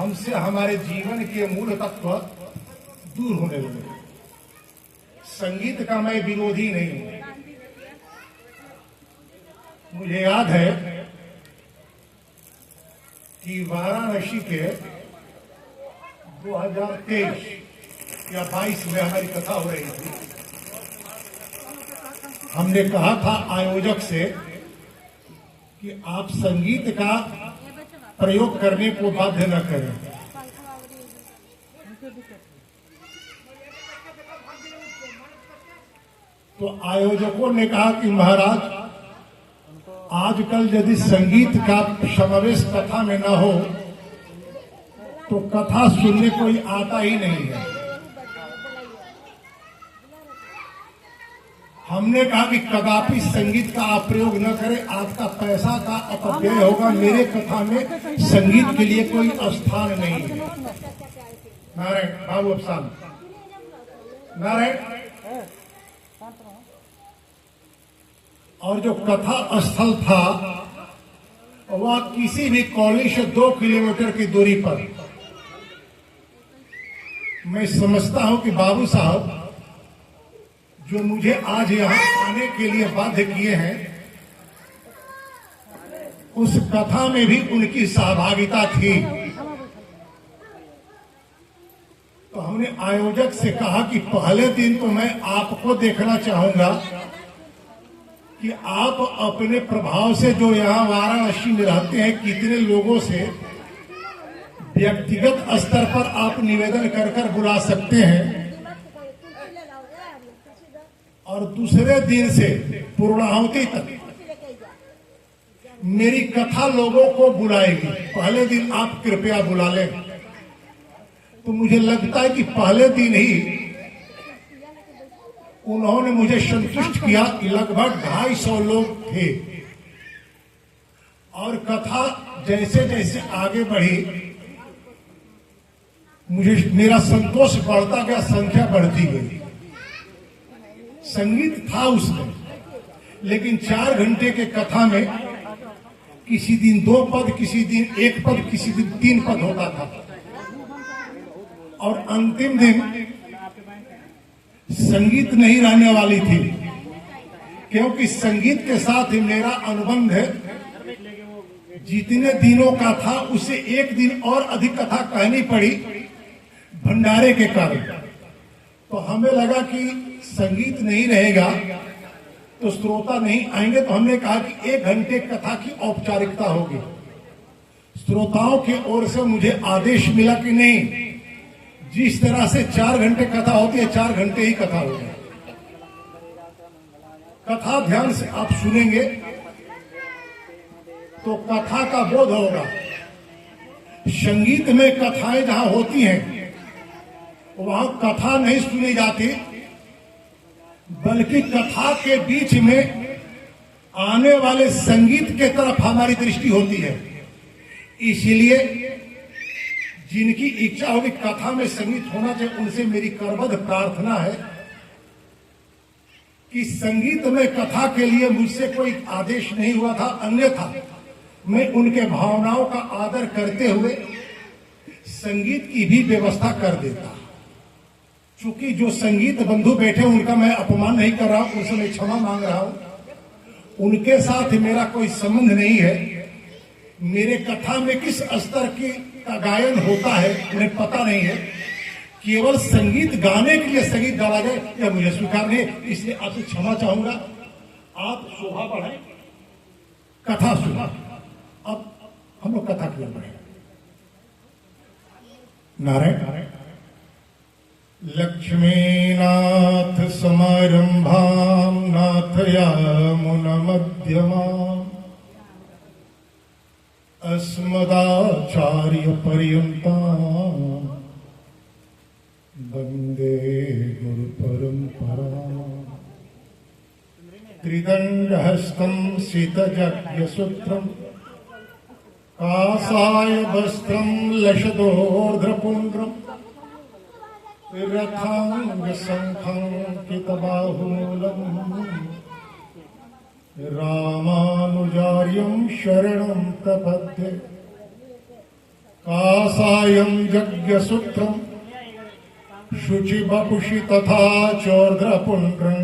हमसे हमारे जीवन के मूल तत्व दूर होने लगे। संगीत का मैं विरोधी नहीं हूं। मुझे याद है कि वाराणसी के 2023 या 22 में हमारी कथा हो रही थी। हमने कहा था आयोजक से कि आप संगीत का प्रयोग करने को बाध्य न करें। तो आयोजकों ने कहा कि महाराज, आजकल यदि संगीत का समावेश कथा में न हो तो कथा सुनने कोई आता ही नहीं है। हमने कहा कि कदापि संगीत का आप प्रयोग न करें, आपका पैसा का अपव्यय होगा। मेरे कथा में संगीत के लिए कोई स्थान नहीं है। नारायण बाबू अफसान, नारायण। और जो कथा स्थल था वह किसी भी कॉलोनी से 2 किलोमीटर की दूरी पर। मैं समझता हूं कि बाबू साहब जो मुझे आज यहां आने के लिए बाध्य किए हैं, उस कथा में भी उनकी सहभागिता थी। तो हमने आयोजक से कहा कि पहले दिन तो मैं आपको देखना चाहूंगा कि आप अपने प्रभाव से जो यहाँ वाराणसी में रहते हैं, कितने लोगों से व्यक्तिगत स्तर पर आप निवेदन कर कर बुला सकते हैं, और दूसरे दिन से पूर्णाहुति तक मेरी कथा लोगों को बुलाएगी। पहले दिन आप कृपया बुला लें। तो मुझे लगता है कि पहले दिन ही उन्होंने मुझे संतुष्ट किया। लगभग 250 लोग थे और कथा जैसे जैसे आगे बढ़ी मुझे मेरा संतोष बढ़ता गया, संख्या बढ़ती गई। संगीत था उसमें, लेकिन 4 घंटे के कथा में किसी दिन 2 पद, किसी दिन 1 पद, किसी दिन 3 पद होता था। और अंतिम दिन संगीत नहीं रहने वाली थी, क्योंकि संगीत के साथ ही मेरा अनुबंध जितने दिनों का था उसे 1 दिन और अधिक कथा कहनी पड़ी भंडारे के कारण। तो हमें लगा कि संगीत नहीं रहेगा तो श्रोता नहीं आएंगे। तो हमने कहा कि 1 घंटे कथा की औपचारिकता होगी। श्रोताओं की ओर से मुझे आदेश मिला कि नहीं, जिस तरह से 4 घंटे कथा होती है 4 घंटे ही कथा होगी। कथा ध्यान से आप सुनेंगे तो कथा का बोध होगा। संगीत में कथाएं जहां होती हैं वहां कथा नहीं सुनी जाती, बल्कि कथा के बीच में आने वाले संगीत के तरफ हमारी दृष्टि होती है। इसलिए जिनकी इच्छा होगी कथा में संगीत होना चाहिए, उनसे मेरी करबद्ध प्रार्थना है कि संगीत में कथा के लिए मुझसे कोई आदेश नहीं हुआ था। अन्यथा मैं उनके भावनाओं का आदर करते हुए संगीत की भी व्यवस्था कर देता। चूंकि जो संगीत बंधु बैठे उनका मैं अपमान नहीं कर रहा हूं, उनसे मैं क्षमा मांग रहा हूं। उनके साथ मेरा कोई संबंध नहीं है। मेरे कथा में किस स्तर की का गायन होता है उन्हें पता नहीं है। केवल संगीत गाने के लिए संगीत गाया जाए यह मुझे स्वीकार नहीं, इसलिए आपसे क्षमा चाहूंगा। आप शोभा बढ़ाएं, कथा सुना। अब हम लोग कथा की ओर बढ़े। नारायण। लक्ष्मीनाथ समारंभां नाथयामुन मध्यमाम् अस्मदाचार्य पर्यन्तां वन्दे गुरु परम्पराम्। त्रिदण्डहस्तं सितयज्ञसूत्रं कासाय वस्त्रं लशदोर्ध्रपुण्ड्रम् रथाङ्गसङ्खङ्कितबाहुमूलम् रामानुजार्यं शरणं प्रपद्ये। कासायं यज्ञसूत्रं शुचिवपुषि तथा चोर्ध्रपुण्ड्रं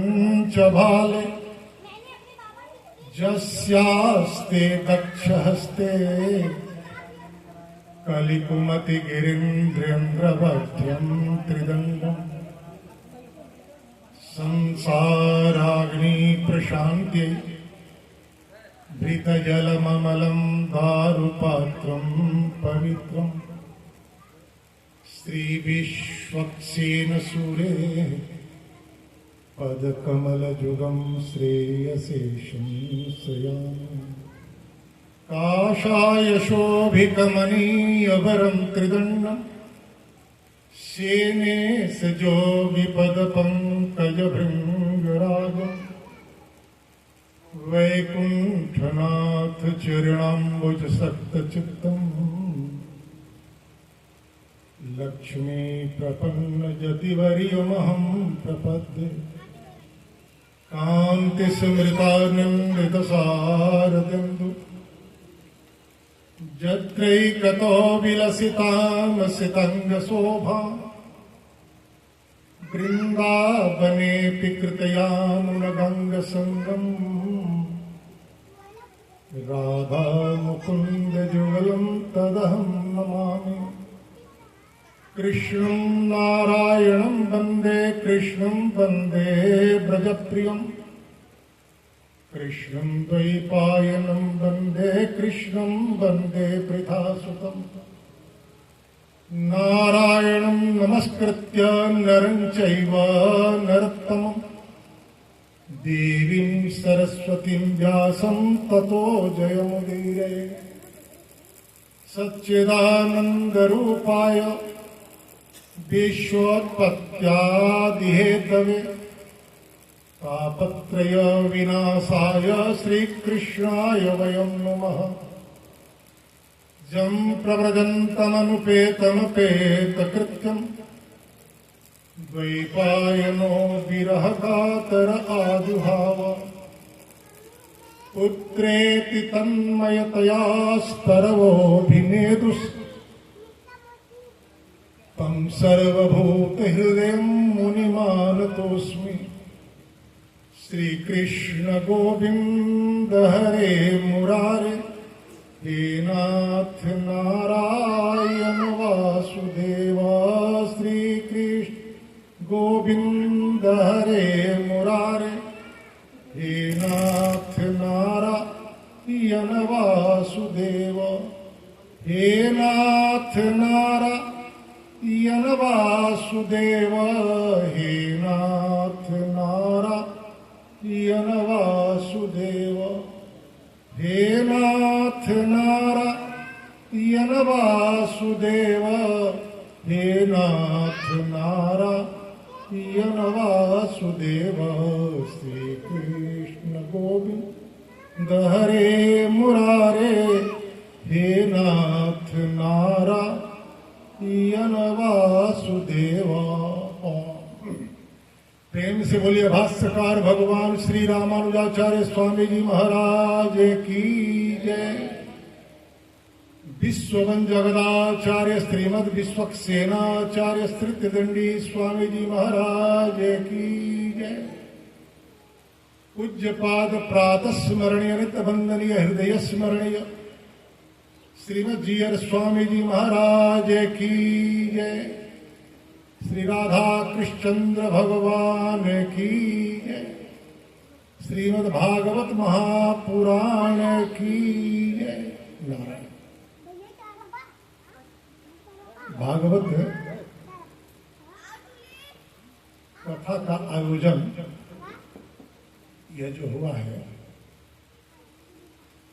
च भाले जस्यास्ते दक्षहस्ते कलिकुमति गिरीन्द्रेन्द्रवध्यं त्रिदण्डम् संसाराग्नि प्रशान्त्यै भृतजलममलं दारुपात्रं पवित्रम् श्रीविश्वक्सेन सूरे पदकमलजुगं श्रेयसेशं श्रयामि काषाय शोभिकमनीयवरं त्रिदण्डं सेने सजो विपदपङ्कजभृङ्गराजम् वैकुण्ठनाथ चरणाम्बुज सक्तचित्तम् लक्ष्मी प्रपन्न जतिवर्यमहं प्रपद्ये कान्ति स्मृतानन्दितसारदिन्दु जत्रैकतो विलसितामसितङ्गशोभा वृन्दावनेऽपि कृतयामुनगङ्गसङ्गम् राधा मुकुन्द जुगलं तदहं नमामि कृष्णं नारायणं वन्दे कृष्णं वन्दे ब्रजप्रियम् कृष्णं द्वैपायनं वन्दे कृष्णं वन्दे वृथासुतम् नारायणं नमस्कृत्य नरं चैव नरोत्तमं देवीं सरस्वतीं व्यासं ततो जयमुदीरये सच्चिदानन्दरूपाय विश्वोत्पत्त्यादिहेतवे तापत्रय विनाशाय श्रीकृष्णाय वयं नमः जं प्रव्रजन्तमनुपेतमपेतकृत्यं द्वैपायनो विरहकातर आजुहाव पुत्रेति तन्मयतया स्तरवोऽभिनेदुस् तं सर्वभूतहृदयं मुनिमानतोऽस्मि श्रीकृष्ण गोविन्द हरे मुरारे हे नाथ नारायण वासुदेव श्रीकृष्ण गोविन्द हरे मुरारे हे नाथ नारायण वासुदेव हे नाथ नारायण वासुदेव हे नाथ नारायण वासुदेव हे नाथ नारायण वासुदेव हे नाथ नारायण वासुदेव श्रीकृष्ण गोविन्द हरे मुरारे हे नाथ नारायण वासुदेव। प्रेम से बोलिए भाष्यकार भगवान श्री रामानुजाचार्य स्वामी जी महाराज की जय। विश्ववन जगदाचार्य श्रीमद विश्वक्सेनाचार्य तृतीयदंडी स्वामी जी महाराज की जय। पूज्यपाद प्रातः स्मरणीय नित्य वंदनीय हृदय स्मरणीय श्रीमद जीयर स्वामी जी महाराज की जय। श्री राधा कृष्णचंद्र भगवान की जय। श्रीमद् भागवत महापुराण की जय। नारायण भागवत कथा का आयोजन यह जो हुआ है,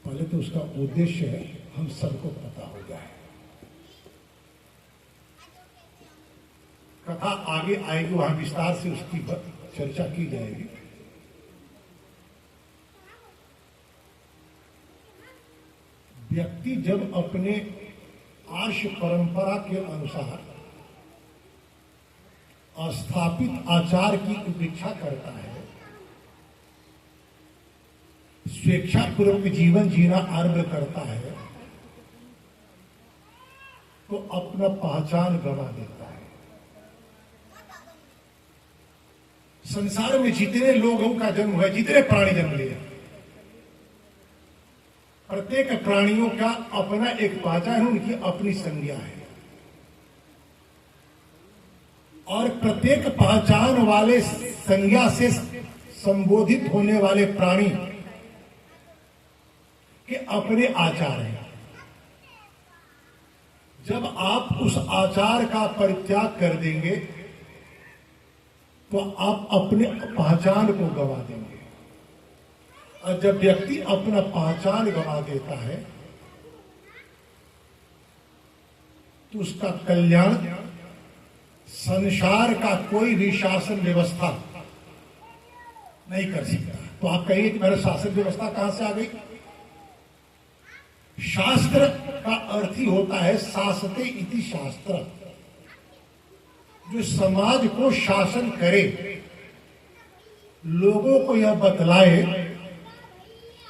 पहले तो उसका उद्देश्य हम सबको पता हो गया है। कथा आगे आएगी, वहां विस्तार से उसकी चर्चा की जाएगी। व्यक्ति जब अपने आर्ष परंपरा के अनुसार स्थापित आचार की उपेक्षा करता है, स्वेच्छापूर्वक जीवन जीना आरंभ करता है, तो अपना पहचान गंवा देता है। संसार में जितने लोगों का जन्म हुआ, जितने प्राणी जन्म लिए, प्रत्येक प्राणियों का अपना एक पहचान, उनकी अपनी संज्ञा है। और प्रत्येक पहचान वाले संज्ञा से संबोधित होने वाले प्राणी के अपने आचार हैं। जब आप उस आचार का परित्याग कर देंगे तो आप अपने पहचान को गंवा देंगे। और जब व्यक्ति अपना पहचान गंवा देता है तो उसका कल्याण संसार का कोई भी शासन व्यवस्था नहीं कर सकता। तो आप कहिए कि मेरा शासन व्यवस्था कहां से आ गई? शास्त्र का अर्थ ही होता है शासते इति शास्त्र, जो समाज को शासन करे, लोगों को यह बतलाए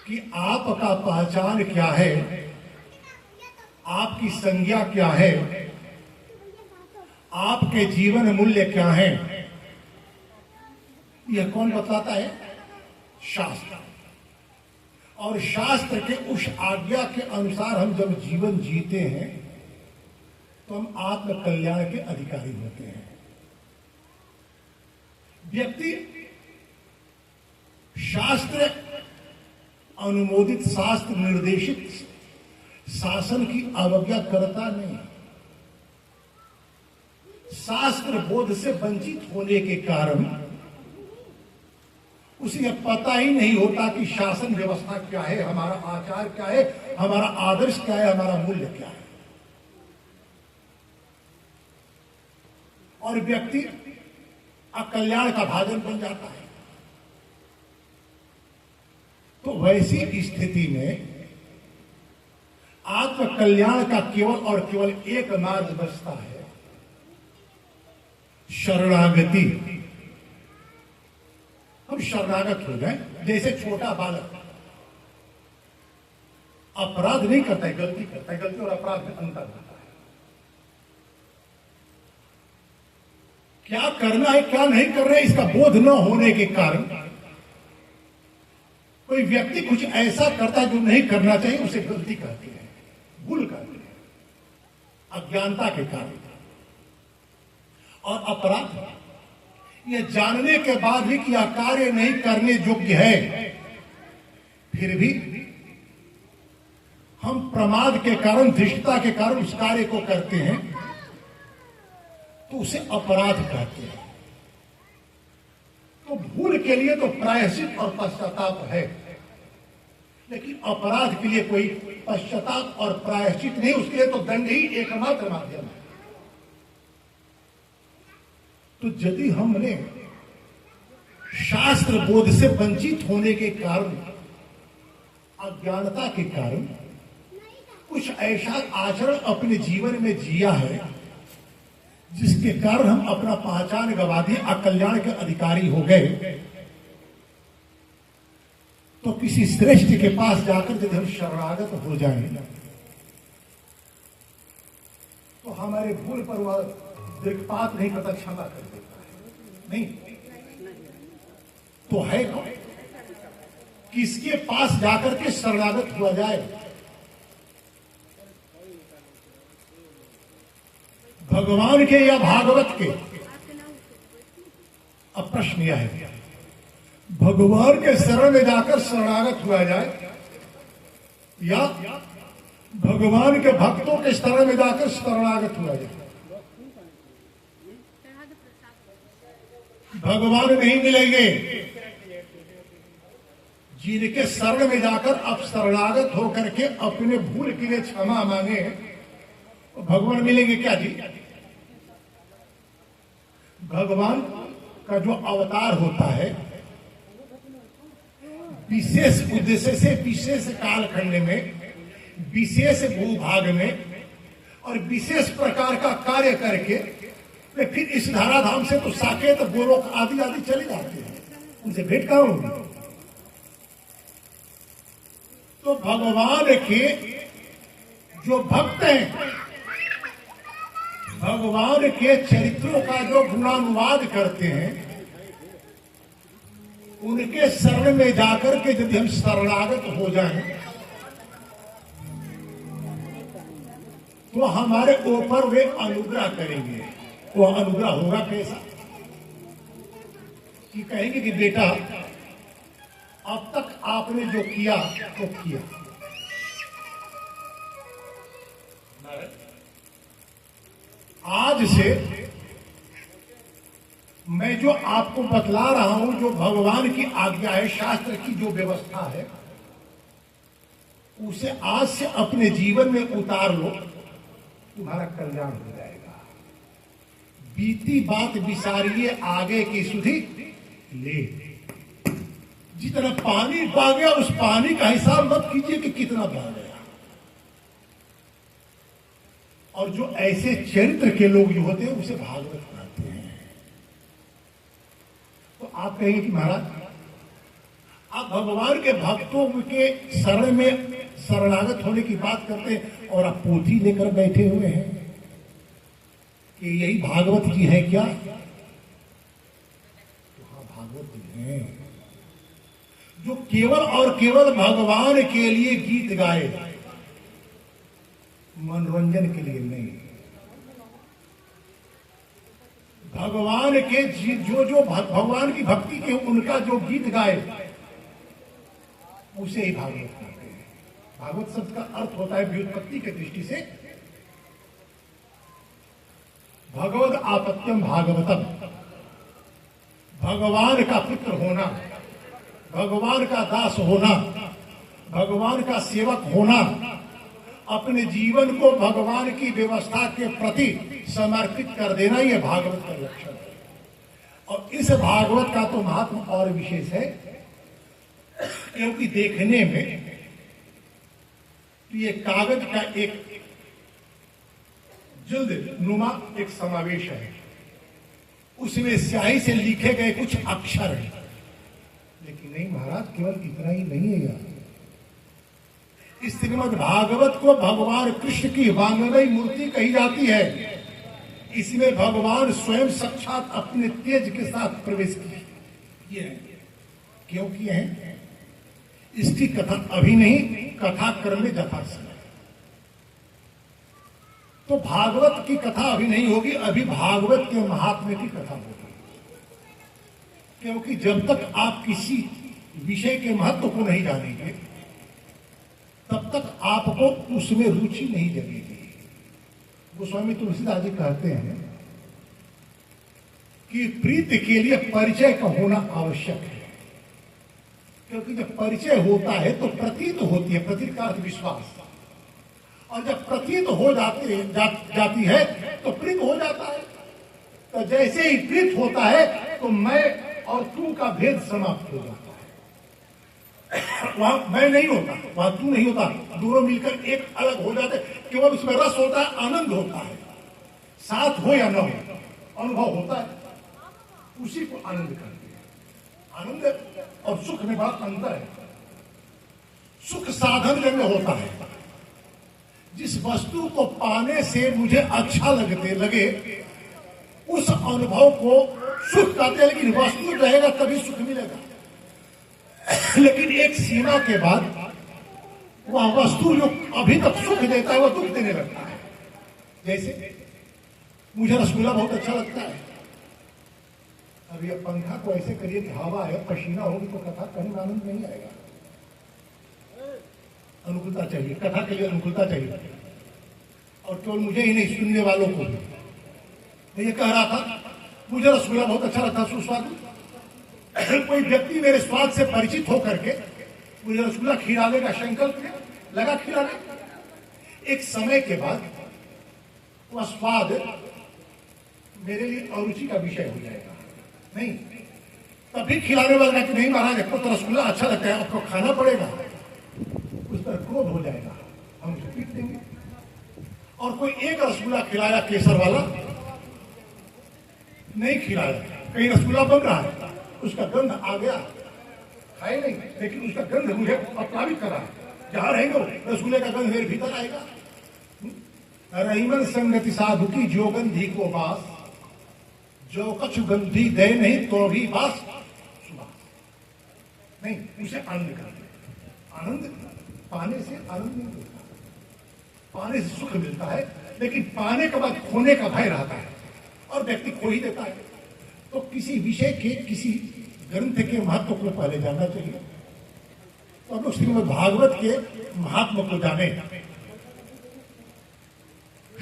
कि आपका पहचान क्या है, आपकी संज्ञा क्या है, आपके जीवन मूल्य क्या है। यह कौन बतलाता है? शास्त्र। और शास्त्र के उस आज्ञा के अनुसार हम जब जीवन जीते हैं तो हम आत्म कल्याण के अधिकारी होते हैं। व्यक्ति शास्त्र अनुमोदित, शास्त्र निर्देशित शासन की अवज्ञा करता नहीं। शास्त्र बोध से वंचित होने के कारण उसे पता ही नहीं होता कि शासन व्यवस्था क्या है, हमारा आचार क्या है, हमारा आदर्श क्या है, हमारा मूल्य क्या है। और व्यक्ति अकल्याण का भाजन बन जाता है। तो वैसी स्थिति में आत्म कल्याण का केवल और केवल एक मार्ग बचता है, शरणागति। हम शरणागत हो जाए। जैसे छोटा बालक अपराध नहीं करता है, गलती करता है, गलती और अपराध में अंतर होता है। क्या करना है क्या नहीं करना है इसका बोध न होने के कारण कोई व्यक्ति कुछ ऐसा करता है जो नहीं करना चाहिए, उसे गलती करते हैं, भूल करते हैं, अज्ञानता के कारण। और अपराध यह जानने के बाद भी कि यह कार्य नहीं करने योग्य है, फिर भी हम प्रमाद के कारण, धृष्टता के कारण उस कार्य को करते हैं, तो उसे अपराध कहते हैं। तो भूल के लिए तो प्रायश्चित और पश्चाताप है, लेकिन अपराध के लिए कोई पश्चाताप और प्रायश्चित नहीं, उसके लिए तो दंड ही एकमात्र माध्यम है। तो यदि हमने शास्त्र बोध से वंचित होने के कारण, अज्ञानता के कारण कुछ ऐसा आचरण अपने जीवन में जिया है जिसके कारण हम अपना पहचान गंवा दिए, अकल्याण के अधिकारी हो गए, तो किसी श्रेष्ठ के पास जाकर यदि हम शरणागत हो जाएं तो हमारे भूल पर वह दृक्पात नहीं करता, क्षमा कर देता है। नहीं तो है कौन? किसके पास जाकर के शरणागत हुआ जाए? भगवान के या भागवत के? अब प्रश्न यह है, भगवान के शरण में जाकर शरणागत हुआ जाए या भगवान के भक्तों के शरण में जाकर शरणागत हुआ जाए? भगवान नहीं मिलेंगे। जिनके शरण में जाकर अब शरणागत होकर के अपने भूल के लिए क्षमा मांगे, तो भगवान मिलेंगे क्या जी? भगवान का जो अवतार होता है विशेष उद्देश्य से, विशेष कालखंड में, विशेष भूभाग में और विशेष प्रकार का कार्य करके वे फिर इस धराधाम से तो साकेत, गोलोक आदि आदि चले जाते हैं, उनसे भेंट कहां होगी? तो भगवान के जो भक्त हैं भगवान के चरित्रों का जो गुणानुवाद करते हैं, उनके शरण में जाकर के यदि हम शरणागत हो जाएं, तो हमारे ऊपर वे अनुग्रह करेंगे। वो अनुग्रह होगा कैसा कि कहेंगे कि बेटा, अब तक आपने जो किया तो किया, आज से मैं जो आपको बतला रहा हूं, जो भगवान की आज्ञा है, शास्त्र की जो व्यवस्था है, उसे आज से अपने जीवन में उतार लो, तुम्हारा कल्याण हो जाएगा। बीती बात विसारिए, आगे की सुधि ले। जितना पानी बह गया, उस पानी का हिसाब मत कीजिए कि कितना बह गया। और जो ऐसे चरित्र के लोग जो होते हैं, उसे भागवत कहते हैं। तो आप कहेंगे कि महाराज, आप भगवान के भक्तों के शरण में शरणागत होने की बात करते हैं और आप पोथी लेकर बैठे हुए हैं कि यही भागवत जी है क्या? तो हाँ, भागवत जी हैं, जो केवल और केवल भगवान के लिए गीत गाए, मनोरंजन के लिए नहीं। भगवान के जो भगवान की भक्ति के उनका जो गीत गाए, उसे ही भागवत कहते हैं। भागवत शब्द का अर्थ होता है व्युत्पत्ति की दृष्टि से भगवद आपत्यम भागवतम, भगवान का पुत्र होना, भगवान का दास होना, भगवान का सेवक होना, अपने जीवन को भगवान की व्यवस्था के प्रति समर्पित कर देना, यह भागवत का लक्षण है। और इस भागवत का तो महत्व और विशेष है, क्योंकि देखने में ये कागज का एक जिल्द नुमा एक समावेश है, उसमें स्याही से लिखे गए कुछ अक्षर हैं। लेकिन नहीं महाराज, केवल इतना ही नहीं है यार। इस श्रीमद् भागवत को भगवान कृष्ण की वाङ्मयी मूर्ति कही जाती है। इसमें भगवान स्वयं साक्षात अपने तेज के साथ प्रवेश किए हैं। क्यों किए हैं? इसकी कथा अभी नहीं, कथा क्रम में जथा समय। तो भागवत की कथा अभी नहीं होगी, अभी भागवत के महात्म्य की कथा होगी। क्योंकि जब तक आप किसी विषय के महत्व को नहीं जानेंगे, तब तक आपको उसमें रुचि नहीं जगेगी। गोस्वामी तुलसीदास जी कहते हैं कि प्रीति के लिए परिचय का होना आवश्यक है। क्योंकि जब परिचय होता है तो प्रतीत होती है, प्रतीत का अर्थ विश्वास, और जब प्रतीत हो जाती है तो प्रीत हो जाता है। तो जैसे ही प्रीत होता है तो मैं और तू का भेद समाप्त हो जाता है। वहां मैं नहीं होता, वहां तू नहीं होता, दोनों मिलकर एक अलग हो जाते। केवल उसमें रस होता है, आनंद होता है, साथ हो या न हो, अनुभव होता है, उसी को आनंद कहते हैं। आनंद और सुख में बहुत अंतर है। सुख साधन में होता है, जिस वस्तु को पाने से मुझे अच्छा लगे उस अनुभव को सुख कहते हैं। लेकिन वस्तु रहेगा तभी सुख मिलेगा। लेकिन एक सीमा के बाद वह वस्तु जो अभी तक सुख देता है वह दुख देने लगता है। जैसे मुझे रसगुल्ला बहुत अच्छा लगता है। अब ये पंखा को ऐसे करिए कि हवा है, पसीना होगी तो कथा कहीं आनंद नहीं आएगा। अनुकूलता चाहिए, कथा के लिए अनुकूलता चाहिए। और केवल मुझे ही नहीं, सुनने वालों को भी। मैं ये कह रहा था मुझे रसगुल्ला बहुत अच्छा लगता है, सुस्वादु। कोई व्यक्ति मेरे स्वाद से परिचित होकर के मुझे रसगुल्ला खिलाने का संकल्प लगा खिलाने। एक समय के बाद वह स्वाद मेरे लिए अरुचि का विषय हो जाएगा। नहीं, तभी खिलाने वाला कि नहीं महाराज आपको तो रसगुल्ला अच्छा लगता है, आपको खाना पड़ेगा, उस पर क्रोध हो जाएगा, हम उसे पीट देंगे। और कोई एक रसगुल्ला खिलाया केसर वाला, नहीं खिलाया, कहीं रसगुल्ला बन रहा है, उसका गंध आ गया, खाए नहीं, लेकिन उसका गंध मुझे प्रभावित करा। जहां रहेंगे रसगुल्ले का गंध मेरे भीतर आएगा। रहीमन संगति साधु की जो गंधी को बास, जो कछु गंधी दे नहीं तो भी बास सुबास। नहीं, उसे आनंद करते। आनंद पाने से आनंद नहीं मिलता, पाने से सुख मिलता है, लेकिन पाने के बाद खोने का भय रहता है और व्यक्ति खो ही देता है। तो किसी विषय के, किसी ग्रंथ के महत्व को पहले जानना चाहिए। तो हम लोग श्रीमद् भागवत के महात्मा को जाने।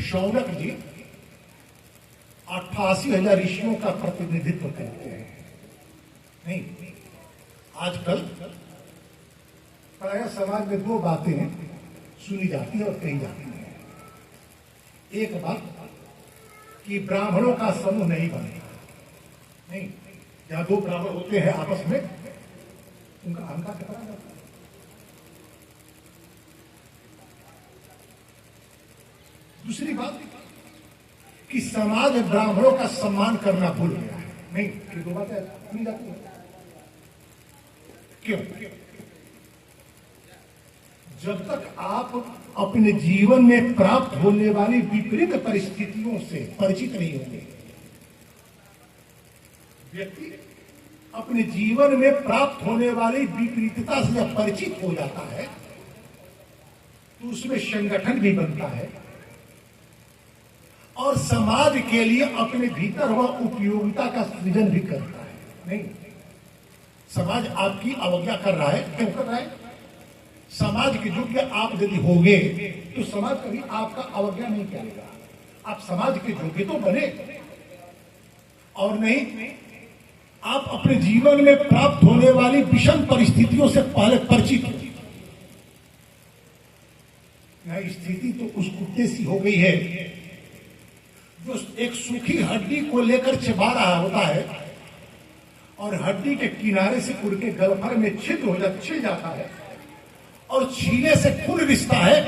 शौनक जी 88,000 ऋषियों का प्रतिनिधित्व करते हैं। नहीं, आजकल प्राय समाज में दो बातें सुनी जाती है और कही जाती है। एक बात कि ब्राह्मणों का समूह नहीं बनेगा। नहीं, जहां दो ब्राह्मण होते हैं आपस में, उनका अहंकार टकरा जाता है। दूसरी बात कि समाज ब्राह्मणों का सम्मान करना भूल गया है। नहीं, ये दो बातें सुनी जाती है। क्यों? जब तक आप अपने जीवन में प्राप्त होने वाली विपरीत परिस्थितियों से परिचित नहीं होंगे, व्यक्ति अपने जीवन में प्राप्त होने वाली विपरीतता से जब परिचित हो जाता है तो उसमें संगठन भी बनता है और समाज के लिए अपने भीतर वह उपयोगिता का सृजन भी करता है। नहीं, समाज आपकी अवज्ञा कर रहा है। क्यों कर रहा है? समाज के योग्य आप यदि होंगे तो समाज कभी आपका अवज्ञा नहीं करेगा। आप समाज के योग्य तो बने, और नहीं, आप अपने जीवन में प्राप्त होने वाली विषम परिस्थितियों से पहले परिचित हो। यह स्थिति तो उस कुत्ते सी हो गई है जो एक सूखी हड्डी को लेकर चिबा रहा होता है और हड्डी के किनारे से उड़ के गलफर में छिल जाता है और छीले से खून रिश्ता है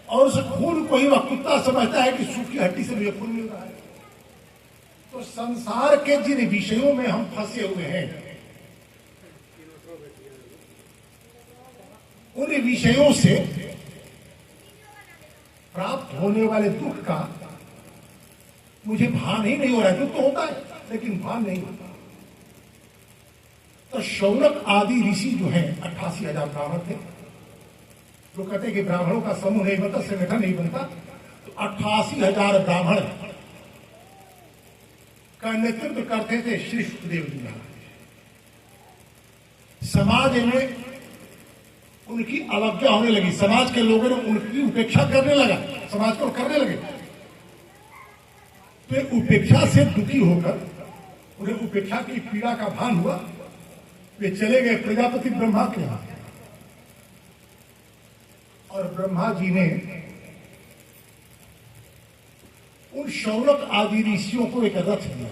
और उस खून को ही वह कुत्ता समझता है कि सूखी हड्डी से मुझे खून मिल रहा है। तो संसार के जिन विषयों में हम फंसे हुए हैं, उन विषयों से प्राप्त होने वाले दुख का मुझे भान ही नहीं हो रहा है। दुख तो होता है लेकिन भान नहीं होता। तो शौनक आदि ऋषि जो हैं 88,000 ब्राह्मण थे, जो कहते कि ब्राह्मणों का समूह नहीं बनता, संगठन नहीं बनता। तो 88,000 ब्राह्मण का नेतृत्व करते थे श्री सुखदेव जी महाराज। समाज में उनकी अवज्ञा होने लगी, समाज के लोगों ने उनकी उपेक्षा करने लगा, समाज को करने लगे। तो उपेक्षा से दुखी होकर उन्हें उपेक्षा की पीड़ा का भान हुआ। वे चले गए प्रजापति ब्रह्मा के यहां और ब्रह्मा जी ने उन शौनक आदि ऋषियों को एक रथ दिया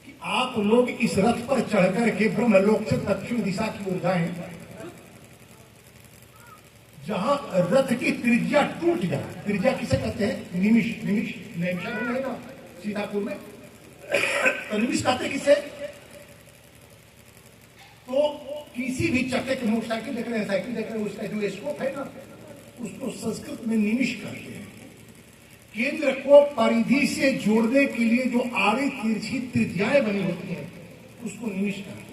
कि आप लोग इस रथ पर चढ़कर के ब्रह्मलोक से दक्षिण दिशा की ओर जाएं, जहां रथ की त्रिज्या टूट जाए। त्रिज्या किसे कहते हैं? निमिषा है ना सीतापुर में, तो निमिष कहते किसे? तो किसी भी चक्के के मोटरसाइकिल देख रहे हैं, साइकिल देख रहे हैं, उसका जो स्कोप है ना, उसको संस्कृत में निमिष कहते हैं। केंद्र को परिधि से जोड़ने के लिए जो आड़ी तिरछी त्रिज्याएं बनी होती हैं, उसको निमिष कहते हैं।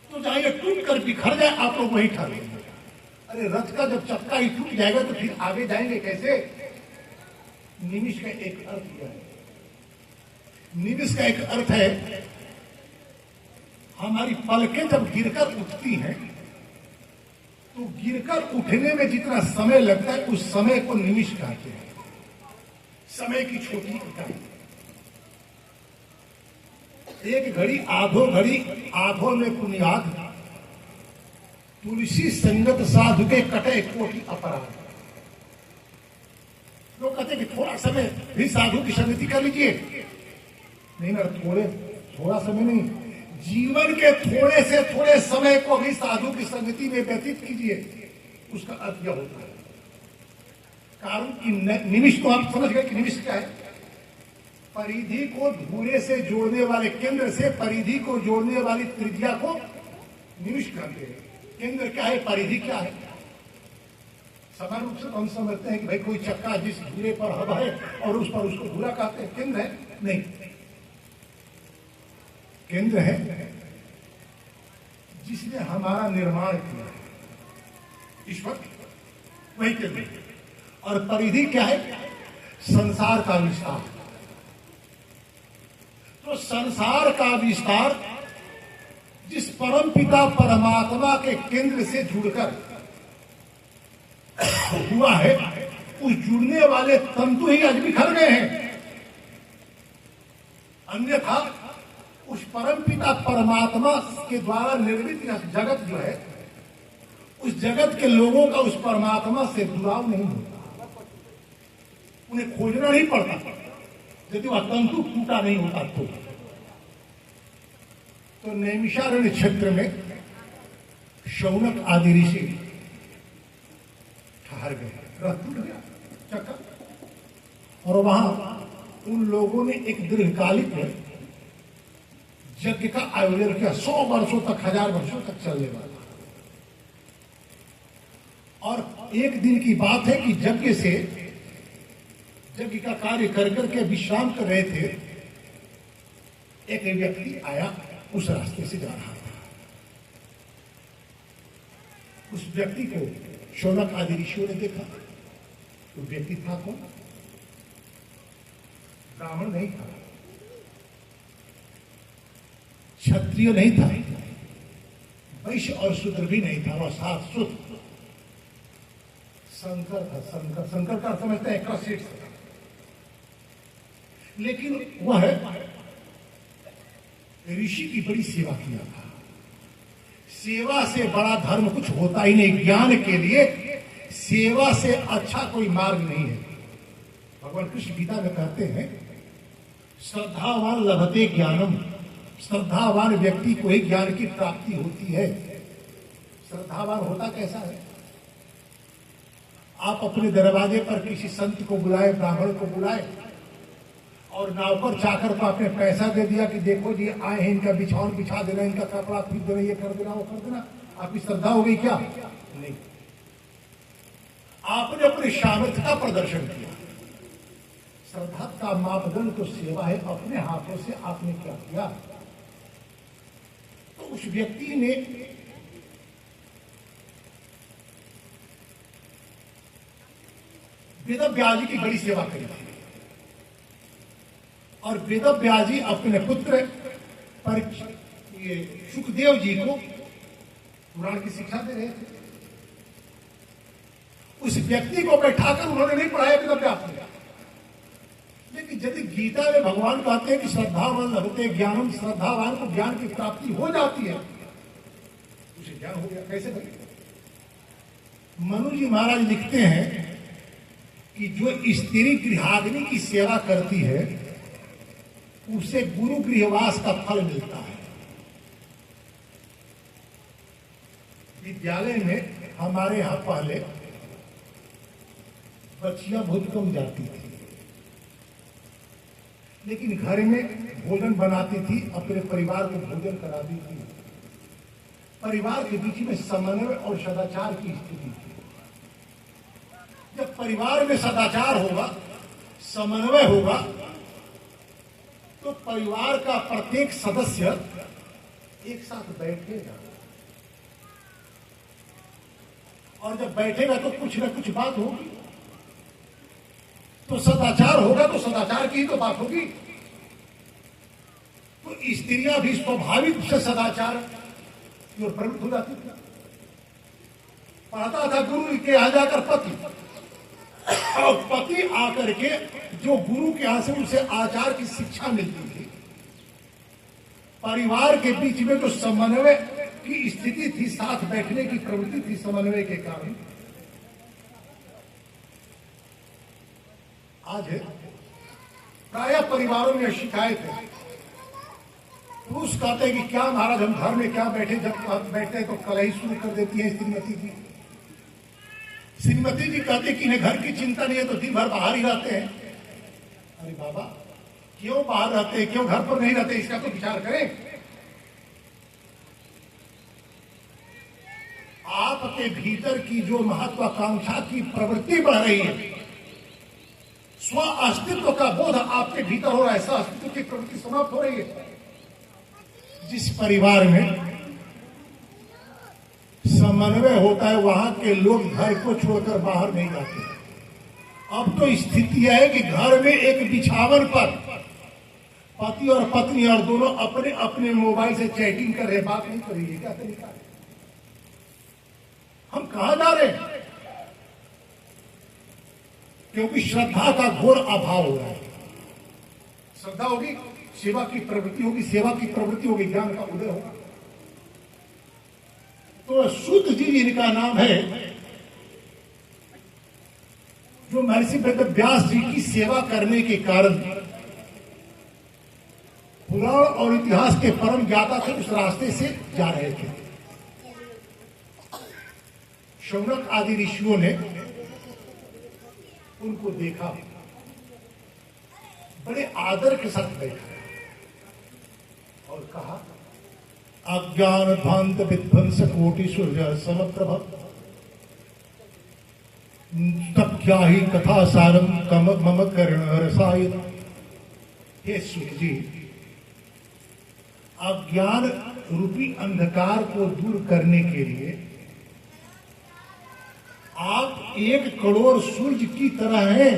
तो चाहे टूट कर बिखर जाए, आप लोग वही ठहर लेंगे। अरे रथ का जब चक्का ही टूट जाएगा तो फिर आगे जाएंगे कैसे? निमिष का एक अर्थ क्या है? निमिष का एक अर्थ है, हमारी पलकें जब गिरकर उठती हैं तो गिरकर उठने में जितना समय लगता है उस समय को निमिष कहते हैं। समय की छोटी इकाई। एक घड़ी आधो में पुनियाद, तुलसी संगत साधु के कटे कोटि अपराध। लोग कहते कि थोड़ा समय भी साधु की संगति कर लीजिए। नहीं ना, थोड़ा समय नहीं, जीवन के थोड़े से थोड़े समय को भी साधु की संगति में व्यतीत कीजिए। उसका अर्थ यह होता है। कारण कि निमिष, तो आप समझ गए कि निमिष क्या है? परिधि को धुरे से जोड़ने वाले, केंद्र से परिधि को जोड़ने वाली त्रिज्या को निमिष कहते हैं। केंद्र क्या है? परिधि क्या है? सामान्य रूप से हम समझते हैं कि भाई कोई चक्का जिस धुएं पर हवा है और उस पर उसको धुरा कहते हैं, केंद्र है। नहीं, केंद्र है जिसने हमारा निर्माण किया है, ईश्वर, वही केंद्र है। और परिधि क्या है? संसार का विस्तार। तो संसार का विस्तार जिस परम पिता परमात्मा के केंद्र से जुड़कर हुआ है, उस जुड़ने वाले तंतु ही आज बिखर गए हैं। अन्यथा उस परम पिता परमात्मा के द्वारा निर्मित यह जगत जो है, उस जगत के लोगों का उस परमात्मा से जुड़ाव नहीं होता, उन्हें खोजना नहीं पड़ता यदि वह तंतु टूटा नहीं होता तो नैमिषारण्य क्षेत्र में शौनक आदि ऋषि ठहर गए, रथ टूट गया चक्कर, और वहां उन लोगों ने एक दीर्घकालिक यज्ञ का आयोजन किया, 100 वर्षों तक, 1000 वर्षों तक चलने वाला। और एक दिन की बात है कि यज्ञ का कार्य कर करके विश्राम कर रहे थे, एक व्यक्ति आया, उस रास्ते से जा रहा था। उस व्यक्ति को शौनक आदि ऋषियों ने देखा। तो व्यक्ति था कौन? ब्राह्मण नहीं था, क्षत्रिय नहीं था, वैश्य और शूद्र भी नहीं था, वह शाश्वत शंकर था। शंकर का समझते हैं क्रसिट। लेकिन वह ऋषि की बड़ी सेवा किया था। सेवा से बड़ा धर्म कुछ होता ही नहीं। ज्ञान के लिए सेवा से अच्छा कोई मार्ग नहीं है। भगवान कृष्ण गीता में कहते हैं, श्रद्धावान लभते ज्ञानम, श्रद्धावान व्यक्ति को ही ज्ञान की प्राप्ति होती है। श्रद्धावान होता कैसा है? आप अपने दरवाजे पर किसी संत को बुलाए, ब्राह्मण को बुलाए, और नौकर चाकर को आपने पैसा दे दिया कि देखो जी आए हैं, इनका बिछावन बिछा देना, इनका कपड़ा फीक देना, ये कर देना, वो कर देना, आपकी श्रद्धा हो गई क्या? नहीं, आपने अपने सामर्थ्य का प्रदर्शन किया। श्रद्धा का मापदंड तो सेवा है। अपने हाथों से आपने क्या किया? तो उस व्यक्ति ने वेदव्यास जी की बड़ी सेवा करी थी, और वेदव्यास जी अपने पुत्र सुखदेव जी को पुराण की शिक्षा दे रहे थे। उस व्यक्ति को बैठाकर उन्होंने नहीं पढ़ाया वेदव्यास ने। लेकिन यदि गीता में भगवान कहते हैं कि श्रद्धावान लभते ज्ञानम, श्रद्धावान को ज्ञान की प्राप्ति हो जाती है, उसे ज्ञान हो गया कैसे बने? मनु जी महाराज लिखते हैं कि जो स्त्री गृहाग्नि की सेवा करती है उसे गुरु गृहवास का फल मिलता है। विद्यालय में हमारे यहां पहले बच्चियां बहुत कम जाती थी, लेकिन घर में भोजन बनाती थी, अपने परिवार को भोजन कराती थी। परिवार के बीच में समन्वय और सदाचार की स्थिति थी। जब परिवार में सदाचार होगा, समन्वय होगा, तो परिवार का प्रत्येक सदस्य एक साथ बैठेगा, और जब बैठेगा तो कुछ न कुछ बात होगी। तो सदाचार होगा तो सदाचार की ही तो बात होगी। तो स्त्रियां भी स्वाभाविक से सदाचार की ओर प्रवृत्त हो जाती थी। पढ़ता था गुरु के यहां जाकर पति, और पति आकर के जो गुरु के यहां से उसे आचार की शिक्षा मिलती थी। परिवार के बीच में जो समन्वय की स्थिति थी, साथ बैठने की प्रवृत्ति थी, समन्वय के कारण आज प्राय परिवारों में शिकायत है। पुरुष कहते हैं कि क्या महाराज हम घर में क्या बैठे, जब बैठते हैं तो कलही शुरू कर देती है श्रीमती जी। श्रीमती जी कहते कि इन्हें घर की चिंता नहीं है तो दिन भर बाहर ही रहते हैं। अरे बाबा, क्यों बाहर रहते हैं, क्यों घर पर नहीं रहते, इसका तो विचार करें। आपके आपके भीतर की जो महत्वाकांक्षा की प्रवृत्ति बढ़ रही है, स्व अस्तित्व का बोध आपके भीतर हो रहा है, ऐसा अस्तित्व की प्रवृत्ति समाप्त हो रही है। जिस परिवार में समन्वय होता है वहां के लोग घर को छोड़कर बाहर नहीं जाते। अब तो स्थिति है कि घर में एक बिछावन पर पति और पत्नी और दोनों अपने अपने मोबाइल से चैटिंग कर रहे, बात नहीं कर रही है। क्या तरीका है? हम कहां जा रहे हैं? क्योंकि श्रद्धा का घोर अभाव हो रहा है। श्रद्धा होगी, सेवा की प्रवृत्ति होगी, सेवा की प्रवृत्ति होगी, ज्ञान का उदय होगा। तो शुद्ध जी इनका नाम है, जो महर्षि वेद व्यास जी की सेवा करने के कारण पुराण और इतिहास के परम ज्ञाता थे, उस रास्ते से जा रहे थे। शौनक आदि ऋषियों ने उनको देखा, बड़े आदर के साथ देखा और कहा, अज्ञान ध्वांत विध्वंस कोटि सूर्य समप्रभ तख्या ही कथा सारम कम मम कर्ण रसायन। हे सुत जी, अज्ञान रूपी अंधकार को दूर करने के लिए आप 1 करोड़ सूर्य की तरह हैं।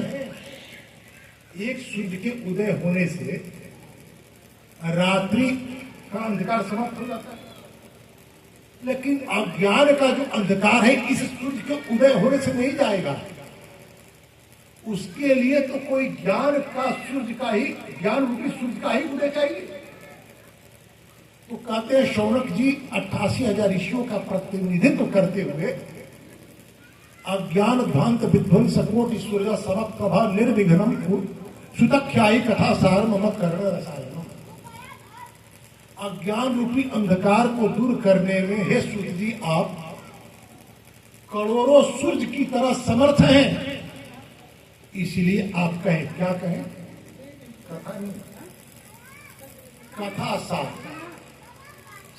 एक सूर्य के उदय होने से रात्रि का अंधकार समाप्त हो जाता है, लेकिन अज्ञान का जो अंधकार है इस सूर्य के उदय होने से नहीं जाएगा। उसके लिए तो कोई ज्ञान का सूर्य का ही, ज्ञान रूपी सूर्य का ही उदय चाहिए। तो कहते हैं शौनक जी 88,000 ऋषियों का प्रतिनिधित्व करते हुए अज्ञान ध्वांत विध्वंस कोटि सूर्य समप्रभा निर्विघ्नम सुतख्यायी कथा सार मम कर्ण रसायन। अज्ञान रूपी अंधकार को दूर करने में हे सूत जी आप करोड़ों सूर्य की तरह समर्थ हैं। इसलिए आप कहें, क्या कहें? कथा नहीं, कथा सार।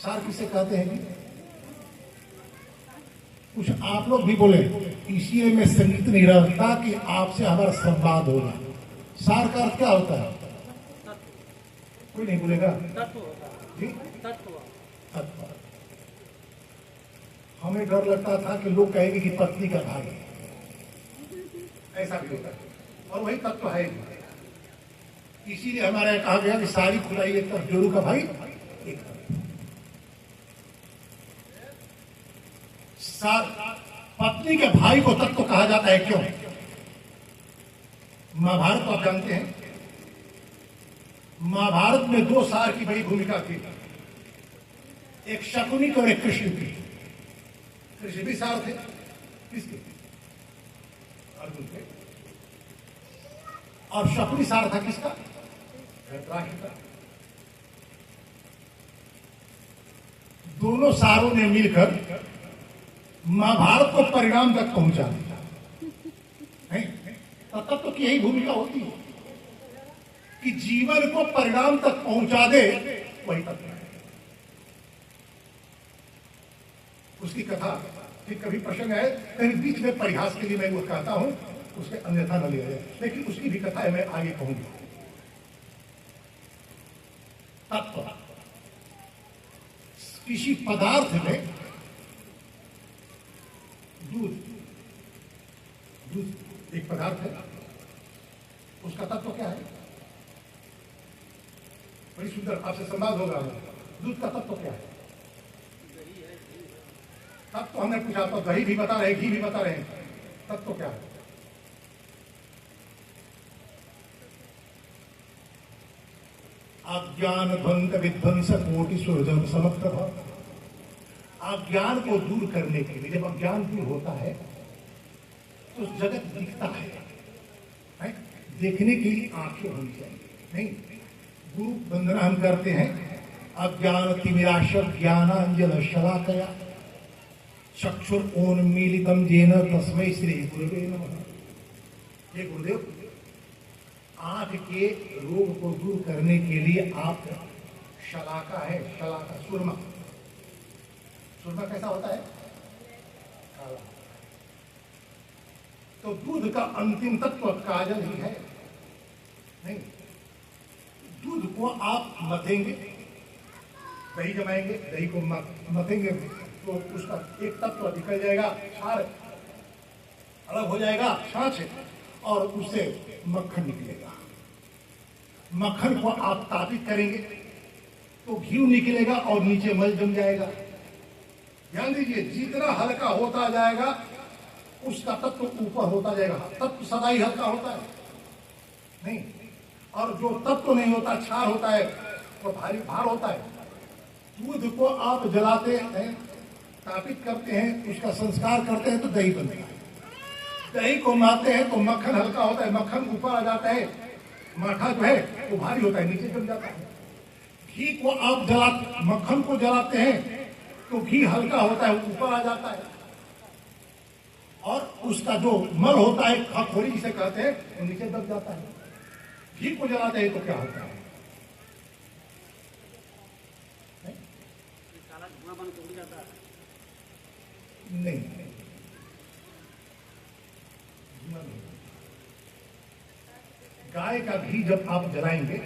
सार किसे कहते हैं? कुछ आप लोग भी बोले, इसलिए मैं संगीत नहीं रखता कि आपसे हमारा संवाद होगा। सार का अर्थ क्या होता है? कोई नहीं बोलेगा? तत्व। हमें डर लगता था कि लोग कहेंगे कि पत्नी का भाई, ऐसा भी होता है, और वही तत्व है। इसीलिए हमारे यहाँ कहा गया कि सारी खुदाई एक तरफ, जोरू का भाई एक तरफ। पत्नी के भाई को तत्व कहा जाता है, क्यों? महाभारत आप जानते हैं, महाभारत में 2 सार की बड़ी भूमिका थी, एक शकुनी और एक कृष्ण की। कृष्ण भी सार थे, किसके? अर्जुन के। और शकुनी सार था किसका? धृतराष्ट्र का। दोनों सारों ने मिलकर महाभारत को परिणाम तक पहुंचा दिया। तत्व की यही भूमिका होती है कि जीवन को परिणाम तक पहुंचा दे, वही तत्व है। उसकी कथा कि कभी प्रसंग है, कहीं बीच में परिहास के लिए मैं वो कहता हूं, उसके अन्यथा न लिया जाए, लेकिन उसकी भी कथा है, मैं आगे कहूंगा। तत्व किसी पदार्थ में दूध एक पदार्थ है, उसका तत्व क्या है? बड़ी सुंदर आपसे संवाद होगा। दूध का तत्व क्या है? तत्व हमने पूछा तो दही भी बता रहे, घी भी बता रहे, तत्व क्या है? अज्ञान ध्वंत विध्वंस कोटि सूर्य समप्रभा। अज्ञान को दूर करने के लिए, जब अज्ञान दूर होता है तो जगत दिखता है? देखने के लिए आंखें होनी चाहिए, नहीं? गुरु वंदना हम करते हैं, अज्ञान तिमिराशर ज्ञानांजन शलाकया चक्षुर उन्मीलितम जेन तस्मै श्री गुरुवे नमः। ये गुरुदेव, आंख के रोग को दूर करने के लिए आप शलाका है, शलाका सुरमा। सुरमा कैसा होता है? काला होता है। तो दूध का अंतिम तत्व काजल ही है। नहीं, दूध को आप मथेंगे, दही जमाएंगे, दही को मथेंगे तो उसका एक तत्व निकल जाएगा, क्षार अलग हो जाएगा छाछ, और उससे मक्खन निकलेगा। मक्खन को आप तापित करेंगे तो घी निकलेगा और नीचे मल जम जाएगा। ध्यान दीजिए, जितना हल्का होता जाएगा उसका तत्व ऊपर होता जाएगा। तत्व सदा ही हल्का होता है नहीं, और जो तत्व नहीं होता, क्षार होता है, तो भारी भार होता है। दूध को आप जलाते हैं, तापित करते हैं, उसका संस्कार करते हैं तो दही बनता है। दही को मारते हैं तो मक्खन हल्का होता है, मक्खन ऊपर आ जाता है, माठा जो है वो भारी होता है, नीचे जम जाता है। घी को आप मक्खन को जलाते हैं तो घी हल्का होता है, ऊपर आ जाता है, और उसका जो मल होता है, खखोरी जिसे कहते हैं, वो नीचे दब जाता है। घी को जलाते हैं तो क्या होता है? काला धुआं बन के उड़ जाता है। नहीं, गाय का घी जब आप जलाएंगे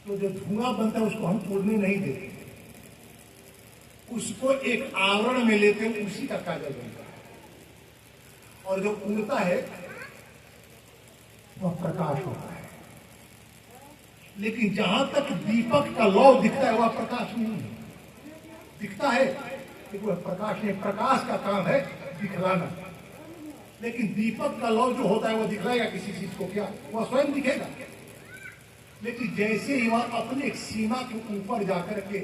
तो जो धुआं बनता है उसको हम उड़ने नहीं देते, उसको एक आवरण में लेते हैं, उसी का काजल बनता है। और जो उड़ता है वह प्रकाश होता है। लेकिन जहां तक दीपक का लौ दिखता है वह प्रकाश नहीं है, दिखता है लेकिन वह प्रकाश नहीं। प्रकाश का काम है दिखलाना, लेकिन दीपक का लौ जो होता है वह दिखलाएगा किसी चीज को क्या? वह स्वयं दिखेगा। लेकिन जैसे ही वह अपने एक सीमा के ऊपर जाकर के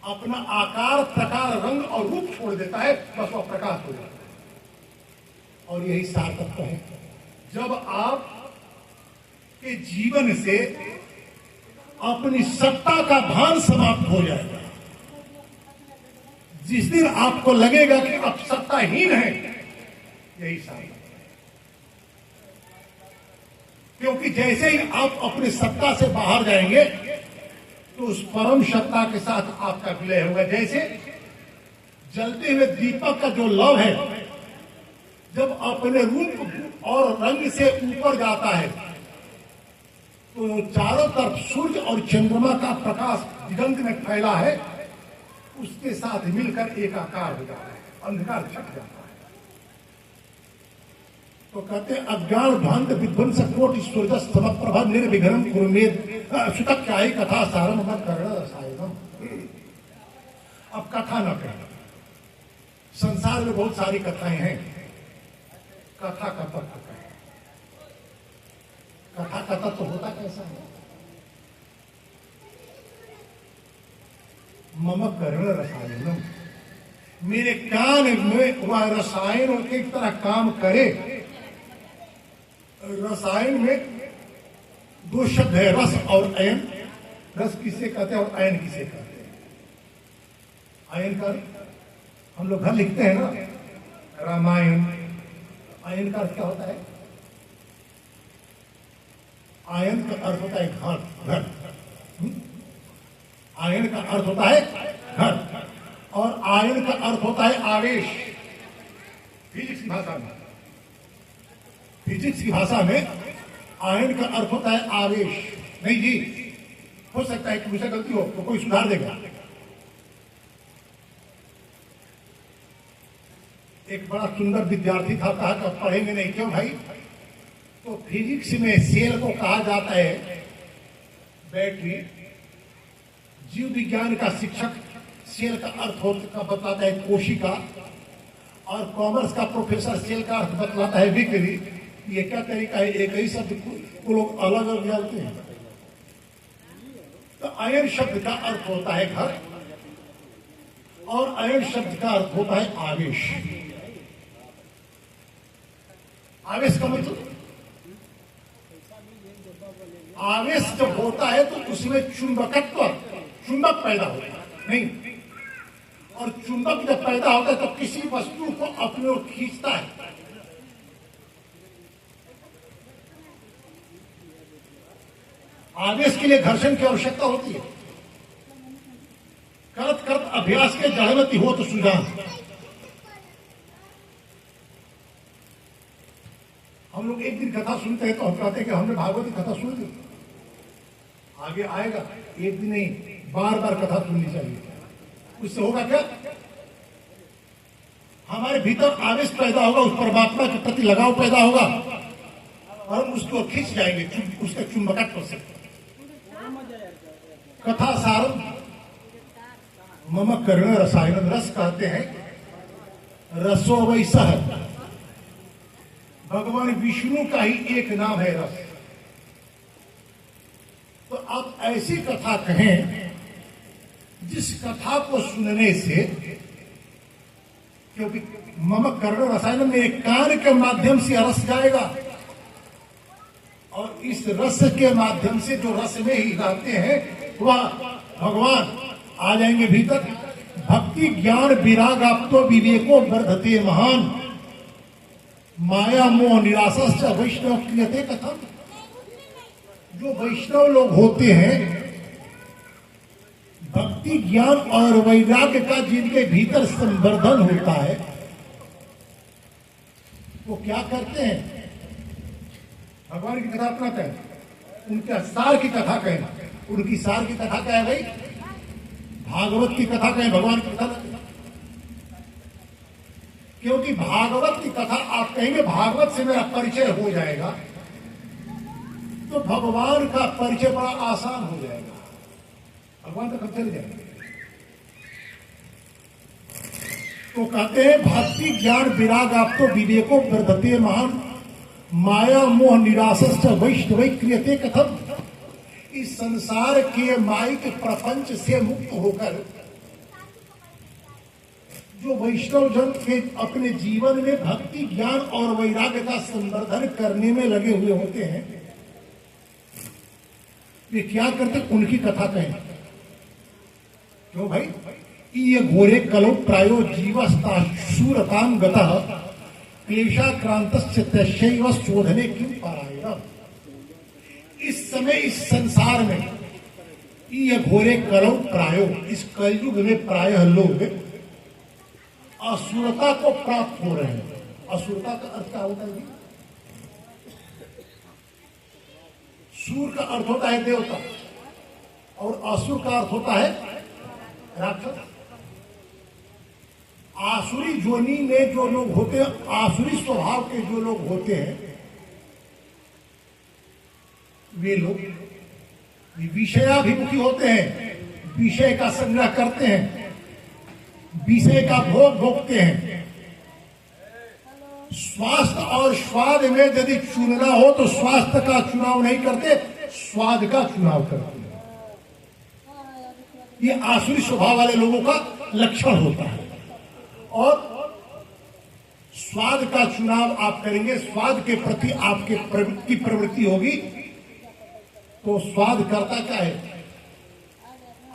अपना आकार, प्रकार, रंग और रूप छोड़ देता है, बस वह प्रकाश हो जाता है। और यही सार तत्व है। जब आप के जीवन से अपनी सत्ता का भान समाप्त हो जाएगा, जिस दिन आपको लगेगा कि अब सत्ताहीन है, यही सार है। क्योंकि जैसे ही आप अपनी सत्ता से बाहर जाएंगे तो उस परम सत्ता के साथ आपका विलय होगा। जैसे जलते हुए दीपक का जो लव है, जब अपने रूप और रंग से ऊपर जाता है तो चारों तरफ सूर्य और चंद्रमा का प्रकाश दिगंत में फैला है, उसके साथ मिलकर एक आकार हो जाता है, अंधकार छट जाता है। तो कहते हैं अज्ञान भ्रांत विध्वंस कोटि सूर्य समप्रभा निर्विघ्नं कुरुमेद सुतक्यायी कथा सारम मत कर्ण रसायनम। अब कथा न कहना, संसार में बहुत सारी कथाएं हैं, कथा का तत्व है। कथा का तत्व होता कैसा है? मम कर्ण रसायनम, मेरे कान में वह रसायन की तरह काम करे। रसायन में दो शब्द है, रस और अयन। रस किसे कहते हैं और अयन किसे कहते हैं? अयन का हम लोग घर लिखते हैं ना, रामायण। अयन का अर्थ क्या होता है? आयन का अर्थ होता है घर। आयन का अर्थ होता है घर, और आयन का अर्थ होता है आवेश। फिजिक्स की भाषा में, फिजिक्स की भाषा में आयन का अर्थ होता है आवेश। नहीं जी, हो सकता है कि मुझसे गलती हो तो कोई सुधार देगा। एक बड़ा सुंदर विद्यार्थी था, कहा कि पढ़ेंगे नहीं। क्यों भाई? तो फिजिक्स में सेल को कहा जाता है बैटरी। जीव विज्ञान का शिक्षक सेल का अर्थ का बतलाता है कोशिका, और कॉमर्स का प्रोफेसर सेल का अर्थ बतलाता है विक्री। ये क्या तरीका है? एक ही शब्द को लोग अलग अलग जानते हैं। तो अयन शब्द का अर्थ होता है घर, और अयन शब्द का अर्थ होता है आवेश। आवेश का मतलब, आवेश जब होता है तो उसमें चुंबकत्व, चुंबक पैदा होता है नहीं, और चुंबक जब पैदा होता है तो किसी वस्तु को अपनी ओर खींचता है। आवेश के लिए घर्षण की आवश्यकता होती है। करत करत अभ्यास के जड़वती हो तो सुजान। हम लोग एक दिन कथा सुनते हैं तो हम कहते हैं कि हमने भागवत की कथा सुन ली, आगे आएगा। एक दिन नहीं, बार बार कथा सुननी चाहिए। उससे होगा क्या? हमारे भीतर आवेश पैदा होगा, उस परमात्मा के प्रति लगाव पैदा होगा और हम उसको खींच जाएंगे, उसके चुंबकत्व से। कथा सारम मम कर्ण रसायन, रस कहते हैं रसो वैसा है। भगवान विष्णु का ही एक नाम है रस। तो आप ऐसी कथा कहें जिस कथा को सुनने से, क्योंकि मम कर्ण रसायन, मेरे कान के माध्यम से रस जाएगा और इस रस के माध्यम से जो रस में ही रहते हैं वह भगवान आ जाएंगे भीतर। भक्ति ज्ञान विराग आपतो विवेको वर्धते महान, माया मोह निराशा वैष्णव क्रियते कथम। जो वैष्णव लोग होते हैं, भक्ति ज्ञान और वैराग्य का जिनके भीतर संवर्धन होता है, वो क्या करते हैं? भगवान की कथा अपना कहें, उनके सार की कथा कहें। उनकी सार की कथा क्या है भाई? भागवत की कथा कहें, भगवान की कथा। क्योंकि भागवत की कथा आप कहेंगे भागवत से मेरा परिचय हो जाएगा, तो भगवान का परिचय बड़ा आसान हो जाएगा, भगवान तक हम चले जाएंगे। तो कहते हैं भक्ति ज्ञान विराग आपको विवेको वर्धते महान, माया मोह निराशा वैष्णव क्रियते कथम। इस संसार के माइक प्रपंच से मुक्त होकर जो वैष्णव जन के अपने जीवन में भक्ति ज्ञान और वैराग्य का संवर्धन करने में लगे हुए होते हैं, वे क्या करते? उनकी कथा कहें। क्यों भाई? ये घोरे कलो प्रायो जीवस्ता शूरताम गतः क्लेशाक्रांत तस्यैव शोधने किं पारायण। इस समय इस संसार में ये घोरे कलो प्रायो, इस कलयुग में प्रायः लोग असुरता को प्राप्त हो रहे हैं। असुरता का अर्थ क्या होता है? सूर का अर्थ होता है देवता और असुर का अर्थ होता है राक्षस। आसुरी जोनी में जो लोग होते हैं, आसुरी स्वभाव के जो लोग होते हैं, वे लोग विषयाभिमुखी होते हैं, विषय का संग्रह करते हैं, विषय का भोग भोगते हैं। स्वास्थ्य और स्वाद में यदि चुनना हो तो स्वास्थ्य का चुनाव नहीं करते, स्वाद का चुनाव करते हैं। ये आसुरी स्वभाव वाले लोगों का लक्षण होता है। और स्वाद का चुनाव आप करेंगे, स्वाद के प्रति आपकी प्रवृत्ति होगी, तो स्वाद करता क्या है?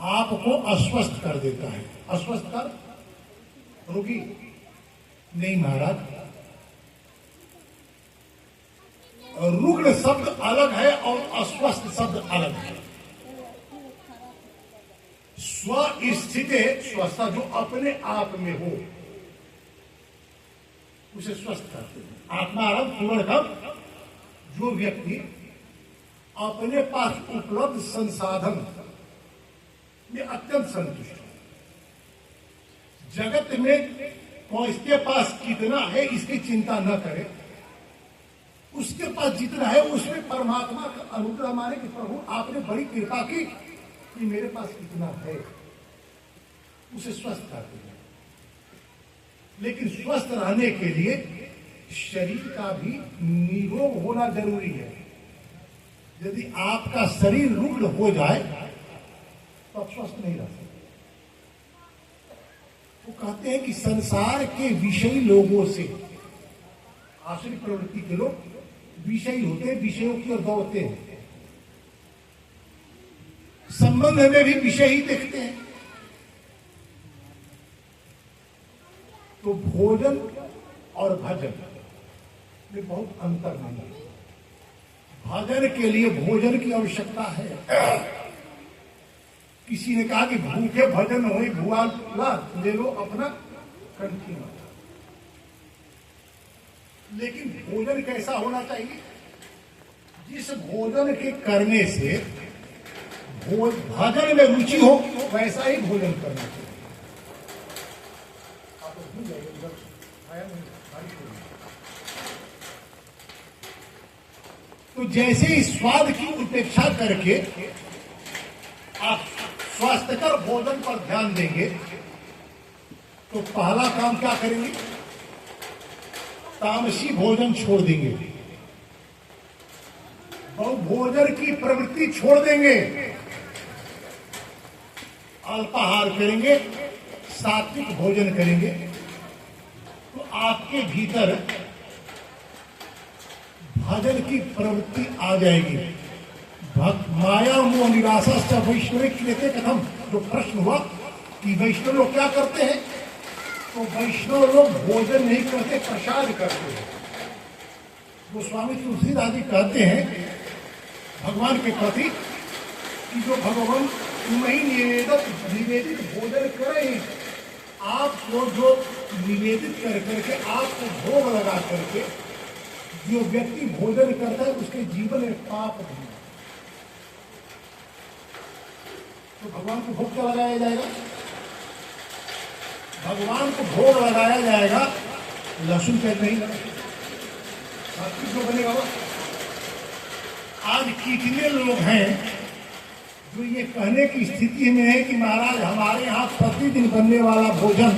आपको अस्वस्थ कर देता है। अस्वस्थ कर रोगी नहीं महाराज, रुग्ण शब्द अलग है और अस्वस्थ शब्द अलग है। स्वस्थित स्वस्थता जो अपने आप में हो उसे स्वस्थ करते हैं। आत्माराम पूर्ण कब? जो व्यक्ति अपने पास उपलब्ध संसाधन में अत्यंत संतुष्ट है, जगत में इसके पास कितना है इसकी चिंता न करे, उसके पास जितना है उसमें परमात्मा का अनुग्रह माने कि प्रभु आपने बड़ी कृपा की कि मेरे पास कितना है, उसे स्वस्थ करते हैं। लेकिन स्वस्थ रहने के लिए शरीर का भी निरोग होना जरूरी है। यदि आपका शरीर रुग्ण हो जाए तो आप स्वस्थ नहीं रह सकते। वो कहते हैं कि संसार के विषयी लोगों से, आसुरी प्रवृत्ति के लोग विषयी होते हैं, विषयों की ओर दौड़ते हैं, संबंध में भी विषय ही देखते हैं। तो भोजन और भजन में बहुत अंतर नहीं है। भजन के लिए भोजन की आवश्यकता है, किसी ने कहा कि भूखे भजन होई भुआ ला, ले लो अपना कंठी में। लेकिन भोजन कैसा होना चाहिए? जिस भोजन के करने से भजन में रुचि हो वैसा ही भोजन करना चाहिए। तो जैसे ही स्वाद की उपेक्षा करके आप स्वास्थ्यकर भोजन पर ध्यान देंगे तो पहला काम क्या करेंगे? तामसी भोजन छोड़ देंगे और भोजन की प्रवृत्ति छोड़ देंगे, अल्पाहार करेंगे, सात्विक भोजन करेंगे। तो आपके भीतर भजन की प्रवृत्ति आ जाएगी। माया मोह निराशा से वैष्णविक लेते कथम, जो प्रश्न हुआ कि वैष्णव लोग क्या करते हैं, तो वैष्णव लोग भोजन नहीं करते, प्रसाद करते हैं। गोस्वामी तुलसीदास जी कहते हैं भगवान के प्रति कि जो भगवान तुम्हें निवेदित भोजन करें, आपको जो निवेदित कर करके आपको भोग लगा करके जो व्यक्ति भोजन करता है उसके जीवन में पाप नहीं। तो भगवान को भोग क्या लगाया जाएगा? भगवान को भोग लगाया जाएगा लहसुन प्याज नहीं लगा, जो बनेगा वो। आज कितने लोग हैं जो ये कहने की स्थिति में है कि महाराज हमारे यहाँ प्रतिदिन बनने वाला भोजन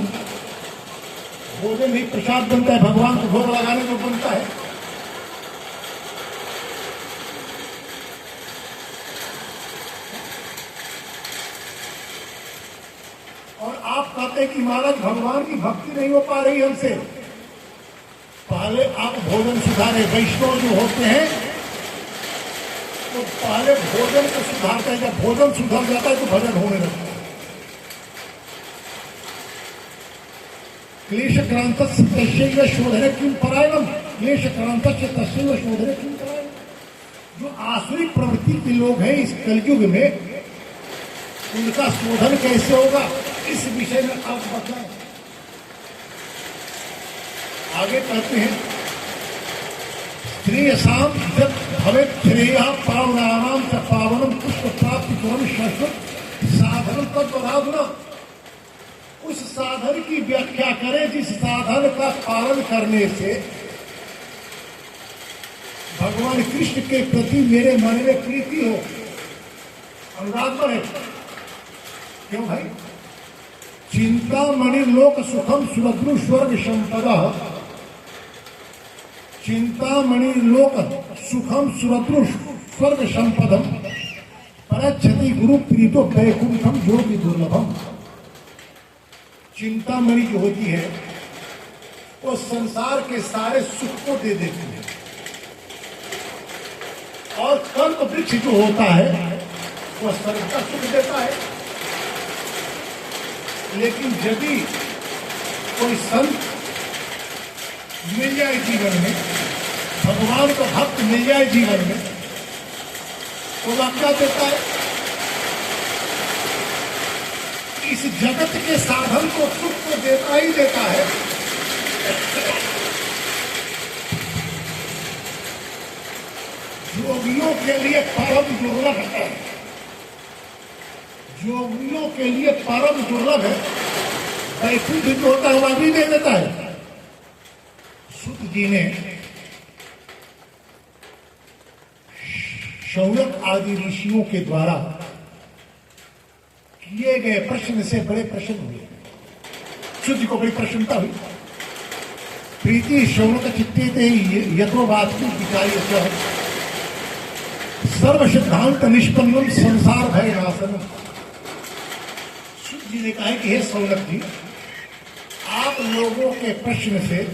ही प्रसाद बनता है, भगवान को भोग लगाने को बनता है। और आप कहते हैं कि महाराज भगवान की भक्ति नहीं हो पा रही हमसे। पहले आप भोजन सुधारे। वैष्णव जो होते हैं तो पहले भोजन को सुधारते हैं, जब भोजन सुधर जाता है तो भजन होने लगता है। क्लेश क्रांत तस्यैव शोधने किम परायणम, क्लेश क्रांत तस्यैव शोधने किम परायणम। जो आसुरिक प्रवृत्ति के लोग हैं इस कलयुग में, उनका शोधन कैसे होगा, इस विषय में आप बताएं। आगे कहते हैं श्रेयसाम जब भवेत् श्रेया पावनानाम च पावनम पुष्प प्राप्ति परम शाश्वत साधन तद्वदाधुना। उस साधन की व्याख्या करें जिस साधन का पालन करने से भगवान कृष्ण के प्रति मेरे मन में प्रीति हो, अनुराग बढ़े। क्यों भाई? चिंतामणि लोक सुखम सुरद्रु स्वर्ग संपदा, चिंतामणि लोक सुखम सुरद्रु स्वर्ग संपदम परच्छति गुरु प्रीतो वैकुंठम योगी दुर्लभम। चिंतामणि जो होती है वो संसार के सारे सुख को दे देती है, और कल्प वृक्ष जो होता है वह स्वर्ग का सुख देता है। लेकिन यदि कोई संत मिल जाए जीवन में, भगवान का भक्त मिल जाए जीवन में, तो वह क्या देता है? इस जगत के साधन को, सुख को देता ही देता है। योगियों के लिए परम दुर्लभ है, योगियों के लिए परम दुर्लभ है। वैकुंठ जो होता है वह भी दे देता है। सुत जी ने शौनक आदि ऋषियों के द्वारा किए गए प्रश्न से बड़े प्रसन्न हुए। सुत जी को बड़ी प्रसन्नता हुई। प्रीति शौनक चित्ते यथो वास्तु विचार्य सर्व सिद्धांत निष्पन्नम संसार भय नाशनम। सुत जी ने कहा कि हे शौनक जी, आप लोगों के प्रश्न से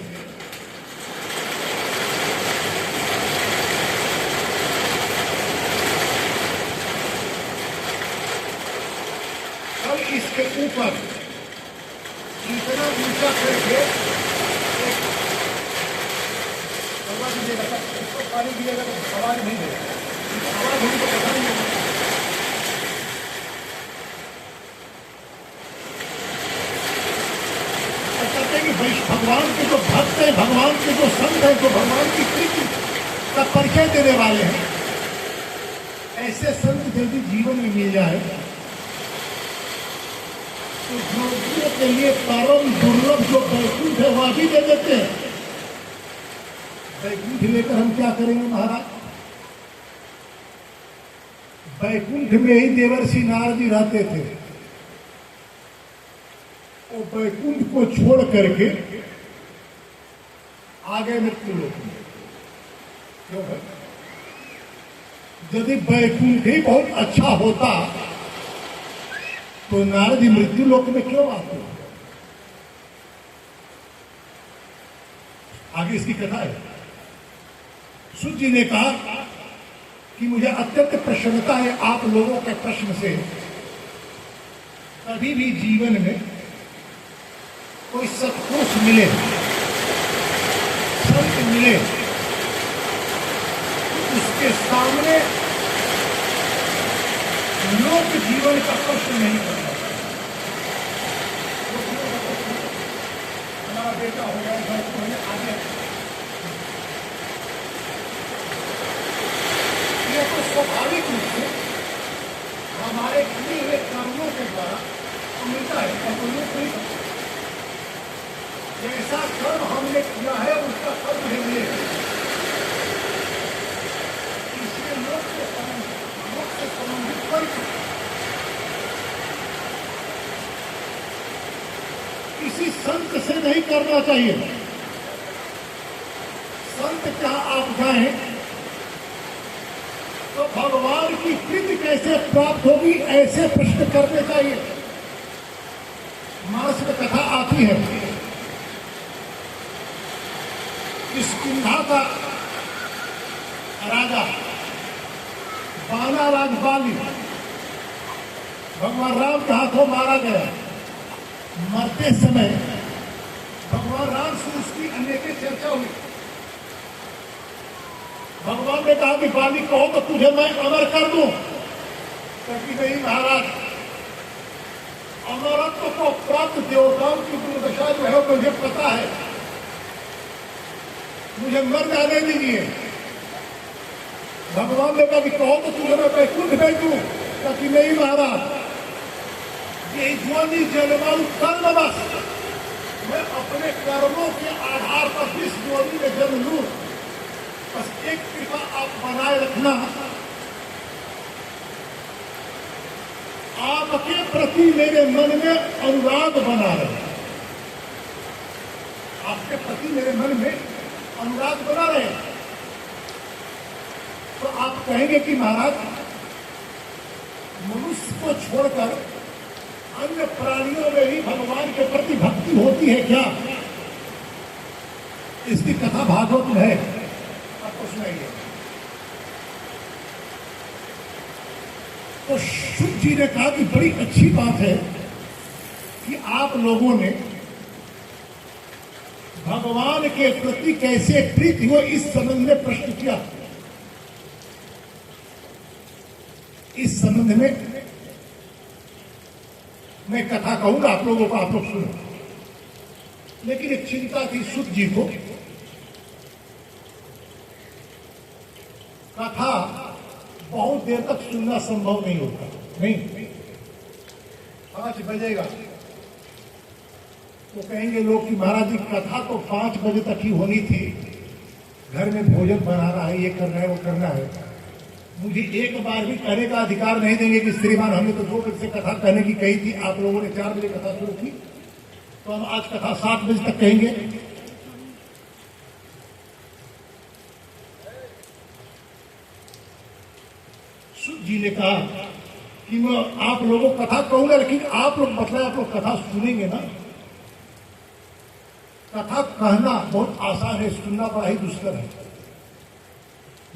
इसके ऊपर इतना ऊंचा करके पानी गिरेगा तो आवाज नहीं देगा, आवाज होगी तो पता नहीं। भगवान के जो संत हैं, जो भगवान की प्रीति का परिचय देने वाले हैं, ऐसे संत यदि जीवन में मिल जाए तो योगियों के लिए परम दुर्लभ जो वैकुंठ है वह भी दे देते हैं। वैकुंठ लेकर हम क्या करेंगे महाराज? वैकुंठ में ही देवर्षि नारद जी रहते थे। वो वैकुंठ को छोड़ करके आगे मृत्यु लोक में। क्यों है? यदि वैकुंठ ही बहुत अच्छा होता तो नारद जी मृत्यु लोक में क्यों आते? आगे इसकी कथा है। सूत जी ने कहा कि मुझे अत्यंत प्रसन्नता है आप लोगों के प्रश्न से। कभी भी जीवन में कोई सत्पुरुष मिले, संत मिले, उसके सामने लोक जीवन का प्रश्न नहीं करता। हमारा बेटा हो गया घर तो आगे, ये तो स्वाभाविक रूप से हमारे किए हुए कर्मों के द्वारा मिलता है और कोई लोग नहीं करता। जैसा कर्म हमने किया है उसका फल नहीं मिलेगा। इसलिए लोग से संबंधित फल किसी संत से नहीं करना चाहिए। संत जहां आप जाएं तो भगवान की प्रीति कैसे प्राप्त होगी ऐसे प्रश्न करने चाहिए। मानस में कथा आती है, इस किंधा का राजा बाला राज बाली भगवान राम के हाथों मारा गया। मरते समय भगवान राम से उसकी अनेक चर्चा हुई। भगवान ने कहा कि बाली कहो तो तुझे मैं अमर कर दूं। क्योंकि नहीं महाराज, अमरत्व को प्राप्त देवताओं की दुर्दशा जो है मुझे पता है, मुझे मर जाने दीजिए। भगवान ने कहा कि कहो तो तुझे मैं वैकुंठ भेज दूं। क्योंकि नहीं महाराज, ये ज्वानी जलवायु कर्म बस, मैं अपने कर्मों के आधार पर जिस ज्वानी में जन्म लूं, बस एक कृपा आप बनाए रखना, आपके प्रति मेरे मन में अनुराग बना रहे। आपके प्रति मेरे मन में अनुराग बना रहे। तो आप कहेंगे कि महाराज, मनुष्य को छोड़कर अन्य प्राणियों में भी भगवान के प्रति भक्ति होती है क्या? इसकी कथा भागवत में है, आपको सुनाइए। तो शुभ जी ने कहा कि बड़ी अच्छी बात है कि आप लोगों ने भगवान के प्रति कैसे प्रीति हो इस संबंध में प्रश्न किया। इस संबंध में मैं कथा कहूंगा आप लोगों को, आप लोग सुनो। लेकिन एक चिंता थी शुभ जी को, कथा बहुत देर तक सुनना संभव नहीं होता। नहीं, 5 बजेगा तो कहेंगे लोग कि महाराज जी कथा तो 5 बजे तक ही होनी थी, घर में भोजन बनाना है, ये करना है, वो करना है। मुझे एक बार भी कहने का अधिकार नहीं देंगे कि श्रीमान हमने तो 2 बजे से कथा कहने की कही थी, आप लोगों ने 4 बजे कथा शुरू की, तो हम आज कथा 7 बजे तक कहेंगे। शुभ जी ने कहा कि मैं आप लोगों को कथा कहूंगा, लेकिन आप लोग मतलब आप लोग कथा सुनेंगे ना। कथा कहना बहुत आसान है, सुनना बड़ा ही दुष्कर है।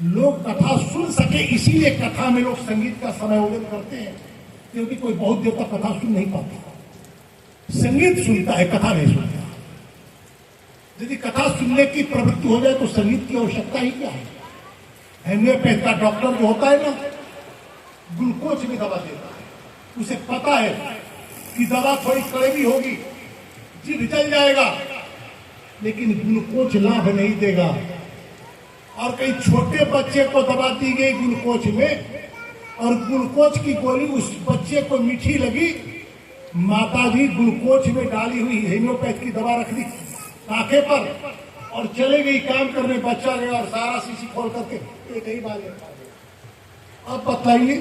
लोग कथा सुन सके इसीलिए कथा में लोग संगीत का समायोजन करते हैं, क्योंकि कोई बहुत देर तक कथा सुन नहीं पाता। संगीत सुनता है, कथा नहीं सुनता। यदि कथा सुनने की प्रवृत्ति हो जाए तो संगीत की आवश्यकता ही क्या है? हेम्योपैथ का डॉक्टर जो होता है ना, ग्लूकोज में दवा देता है, उसे पता है कि दवा थोड़ी कड़वी होगी, जीभ जल जाएगा, लेकिन ग्लूकोज लाभ नहीं देगा। और कई छोटे बच्चे को दवा दी गई ग्लूकोज में, और ग्लूकोज की गोली उस बच्चे को मीठी लगी, माता जी ग्लूकोज में डाली हुई हेम्योपैथ की दवा रख दी आंखें पर और चले गई काम करने। बच्चा गया और सारा शीशी खोल करके एक ही बार खा गया। अब बताइए,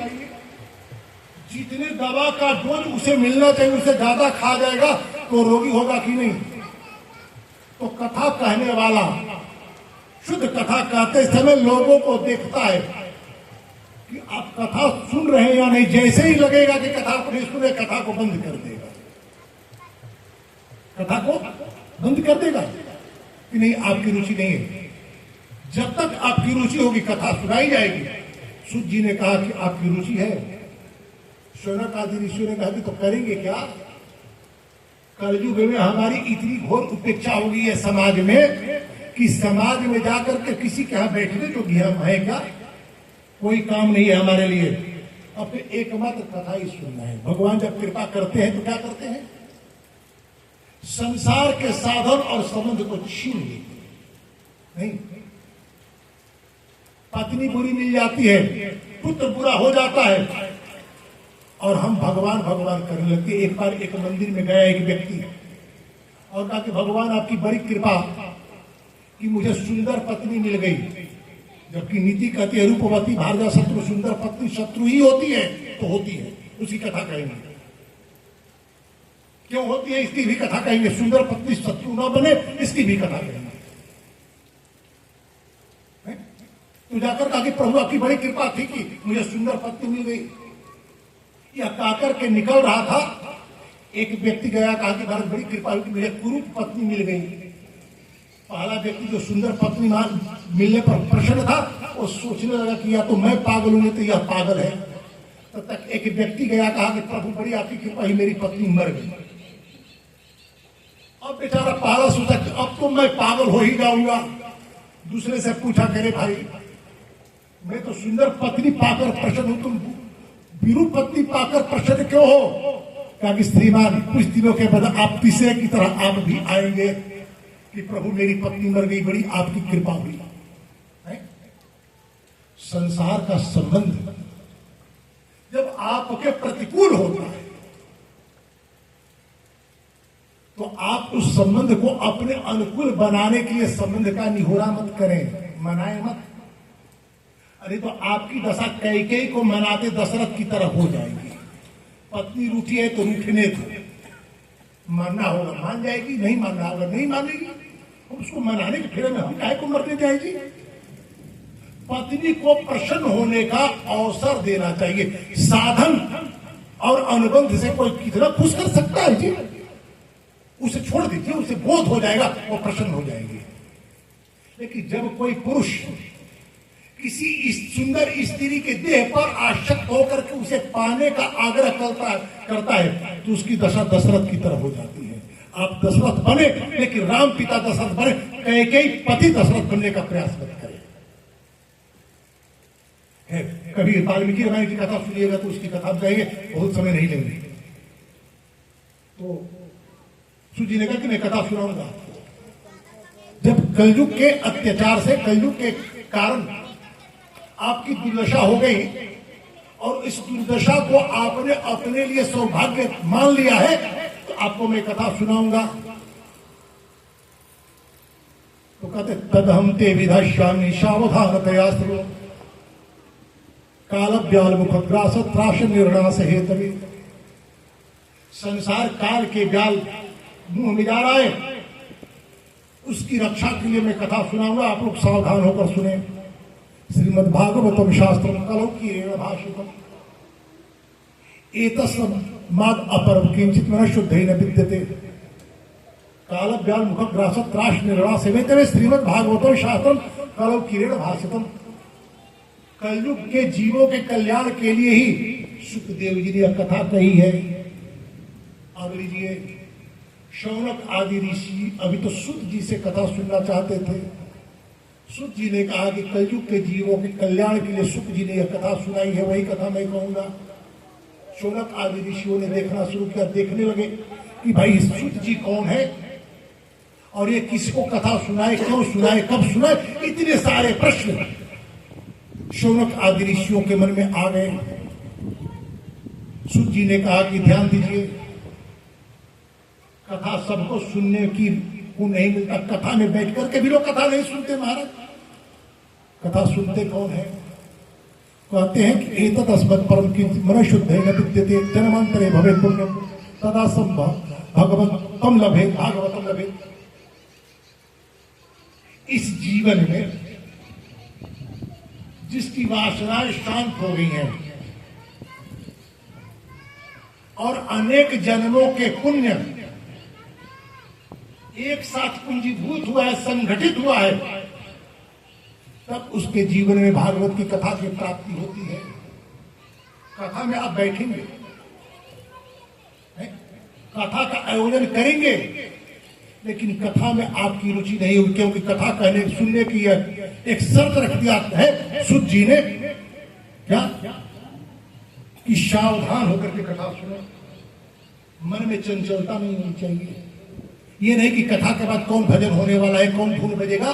जितने दवा का डोज उसे मिलना चाहिए उससे ज्यादा खा जाएगा तो रोगी होगा कि नहीं? तो कथा कहने वाला शुद्ध कथा कहते समय लोगों को देखता है कि आप कथा सुन रहे हैं या नहीं। जैसे ही लगेगा कि कथा को नहीं सुने, कथा को बंद कर देगा, कथा को बंद कर देगा कि नहीं आपकी रुचि नहीं है। जब तक आपकी रुचि होगी कथा सुनाई जाएगी। सूत जी ने कहा कि आपकी रुचि है। शौनक आदि ऋषियों ने कहा कि तो करेंगे क्या? कलयुग में हमारी इतनी घोर उपेक्षा हो गई है समाज में कि समाज में जाकर के किसी के यहां बैठने जो भी हम है क्या? कोई काम नहीं है हमारे लिए। अब एकमात्र कथा ही सुनना है। भगवान जब कृपा करते हैं तो क्या करते हैं? संसार के साधन और संबंध को छीन लेते नहीं। पत्नी बुरी मिल जाती है, पुत्र बुरा हो जाता है और हम भगवान भगवान करने लगते। एक बार एक मंदिर में गया एक व्यक्ति और कहा कि भगवान आपकी बड़ी कृपा कि मुझे सुंदर पत्नी मिल गई। जबकि नीति कहती है रूपवती भार्या शत्रु, सुंदर पत्नी शत्रु ही होती है तो होती है। उसकी कथा कहेंगे क्यों होती है, इसकी भी कथा कहेंगे। सुंदर पत्नी शत्रु न बने, इसकी भी कथा कहेंगे। तो जाकर कहा कि प्रभु आपकी बड़ी कृपा थी कि मुझे सुंदर पत्नी मिल गई। यह कहकर के निकल रहा था, एक व्यक्ति गया, कहा कि भारत बड़ी कृपा हुई कि मुझे कुरूप पत्नी मिल गई। पहला व्यक्ति जो सुंदर पत्नी मिलने पर प्रसन्न था, वो सोचने लगा कि या तो मैं पागल हूं तो यह पागल है। तब तक एक व्यक्ति गया, कहा कि प्रभु बड़ी आपकी कृपा ही मेरी पत्नी मर गई। अब बेचारा पहला सोचा कि अब तो मैं पागल हो ही जाऊंगा। दूसरे से पूछा, करे भाई मैं तो सुंदर पत्नी पाकर प्रसन्न हूं, तुम विरूप पत्नी पाकर प्रसन्न क्यों हो? कहा कि श्रीमान कुछ दिनों के बाद आप तीसरे की तरह आप भी आएंगे कि प्रभु मेरी पत्नी मर गई, बड़ी आपकी कृपा हुई। संसार का संबंध जब आपके प्रतिकूल होता है तो आप उस संबंध को अपने अनुकूल बनाने के लिए संबंध का निहोरा मत करें, मनाए मत। अरे तो आपकी दशा कैकेयी को मनाते दशरथ की तरह हो जाएगी। पत्नी रूठी है तो रूठने दो, मानना होगा मान जाएगी, नहीं मानना होगा नहीं मानेगी। उसको मनाने के फेरे में हम काहे को मरने जाएगी? पत्नी को प्रसन्न होने का अवसर देना चाहिए। साधन और अनुबंध से कोई कितना खुश कर सकता है जी? उसे छोड़ दीजिए, उसे बोध हो जाएगा, वो प्रसन्न हो जाएगी। लेकिन जब कोई पुरुष किसी सुंदर स्त्री के देह पर आसक्त होकर के उसे पाने का आग्रह करता है तो उसकी दशा दशरथ की तरह हो जाती है। आप दशरथ बने लेकिन राम पिता दशरथ बने, कैकेयी पति दशरथ बनने का प्रयास मत करें। कभी वाल्मीकि रामायण की कथा सुनिएगा तो उसकी कथा कहेंगे, बहुत समय नहीं लेंगे। तो सूजी ने कहा कि मैं कथा सुनाऊंगा। जब कलयुग के अत्याचार से, कलयुग के कारण आपकी दुर्दशा हो गई और इस दुर्दशा को आपने अपने लिए सौभाग्य मान लिया है तो आपको मैं कथा सुनाऊंगा। तो कहते तदहम ते विधाश्यामि सावधानतया श्रुणु कालव्याल मुखग्रास त्रास निर्णास हेतवे। संसार काल के व्याल मुंह में जा रहा है, उसकी रक्षा के लिए मैं कथा सुनाऊंगा, आप लोग सावधान होकर सुने। श्रीमद्भागवतम शास्त्रम कलौकीरेण भाषितम एतस्माद् अपरम किंचित मन शुद्धेन विद्यते कालव्याल मुखग्रास त्रास निर्णास हेतवे श्रीमद्भागवतम शास्त्रम कलौकीरेण भाषितम। कलयुग के जीवों के कल्याण के लिए ही सुखदेव जी ने कथा कही है। अब लीजिए, शौनक आदि ऋषि अभी तो सूत जी से कथा सुनना चाहते थे। सूत जी ने कहा कि कलयुग के जीवों के कल्याण के लिए सूत जी ने यह कथा सुनाई है, वही कथा मैं कहूंगा। शौनक आदि ऋषियों ने देखना शुरू किया, देखने लगे कि भाई सूत जी कौन है और ये किसको कथा सुनाए, क्यों सुनाए, कब सुनाए, इतने सारे प्रश्न शौनक आदि ऋषियों के मन में आ गए। सूत जी ने कहा कि ध्यान दीजिए, कथा सबको सुनने की को नहीं मिलता। कथा में बैठ करके भी लोग कथा नहीं सुनते महाराज। कथा सुनते कौन है? कहते हैं कि एतत् अस्मत् परम की मन शुद्ध है न विद्यते जन्मांतरे भवे पुण्यम तदा संभव भगवतम लभे भागवतम लभे। इस जीवन में जिसकी वासनाएं शांत हो गई हैं और अनेक जन्मों के पुण्य एक साथ पूंजीभूत हुआ है, संगठित हुआ है, तब उसके जीवन में भागवत की कथा की प्राप्ति होती है। कथा में आप बैठेंगे, कथा का आयोजन करेंगे, लेकिन कथा में आपकी रुचि नहीं होगी, क्योंकि कथा कहने सुनने की एक शर्त रख दिया है सूत जी ने, क्या कि सावधान होकर के कथा सुनो। मन में चंचलता नहीं होनी चाहिए। ये नहीं कि कथा के बाद कौन भजन होने वाला है, कौन धुन बजेगा,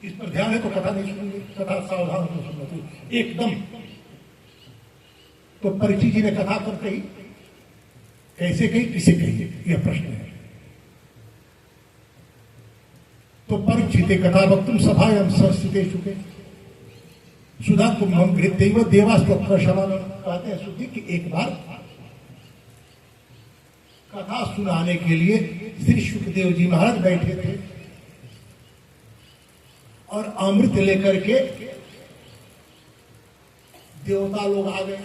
इस पर ध्यान है तो कथा नहीं सुनेंगे। कथा सावधान होकर सुनना चाहिए एकदम। तो परीक्षित जी ने कथा पर कही, कैसे कही, किसे कही, यह प्रश्न है। तो परीक्षिते कथा वक्तुम सभायां संस्थिते शुके सुधा कुंभम गृह्यैव देवास्तत्र शमानम। कहते हैं सुधी कि एक बार कथा सुनाने के लिए श्री सुखदेव जी महाराज बैठे थे और अमृत लेकर के देवता लोग आ गए।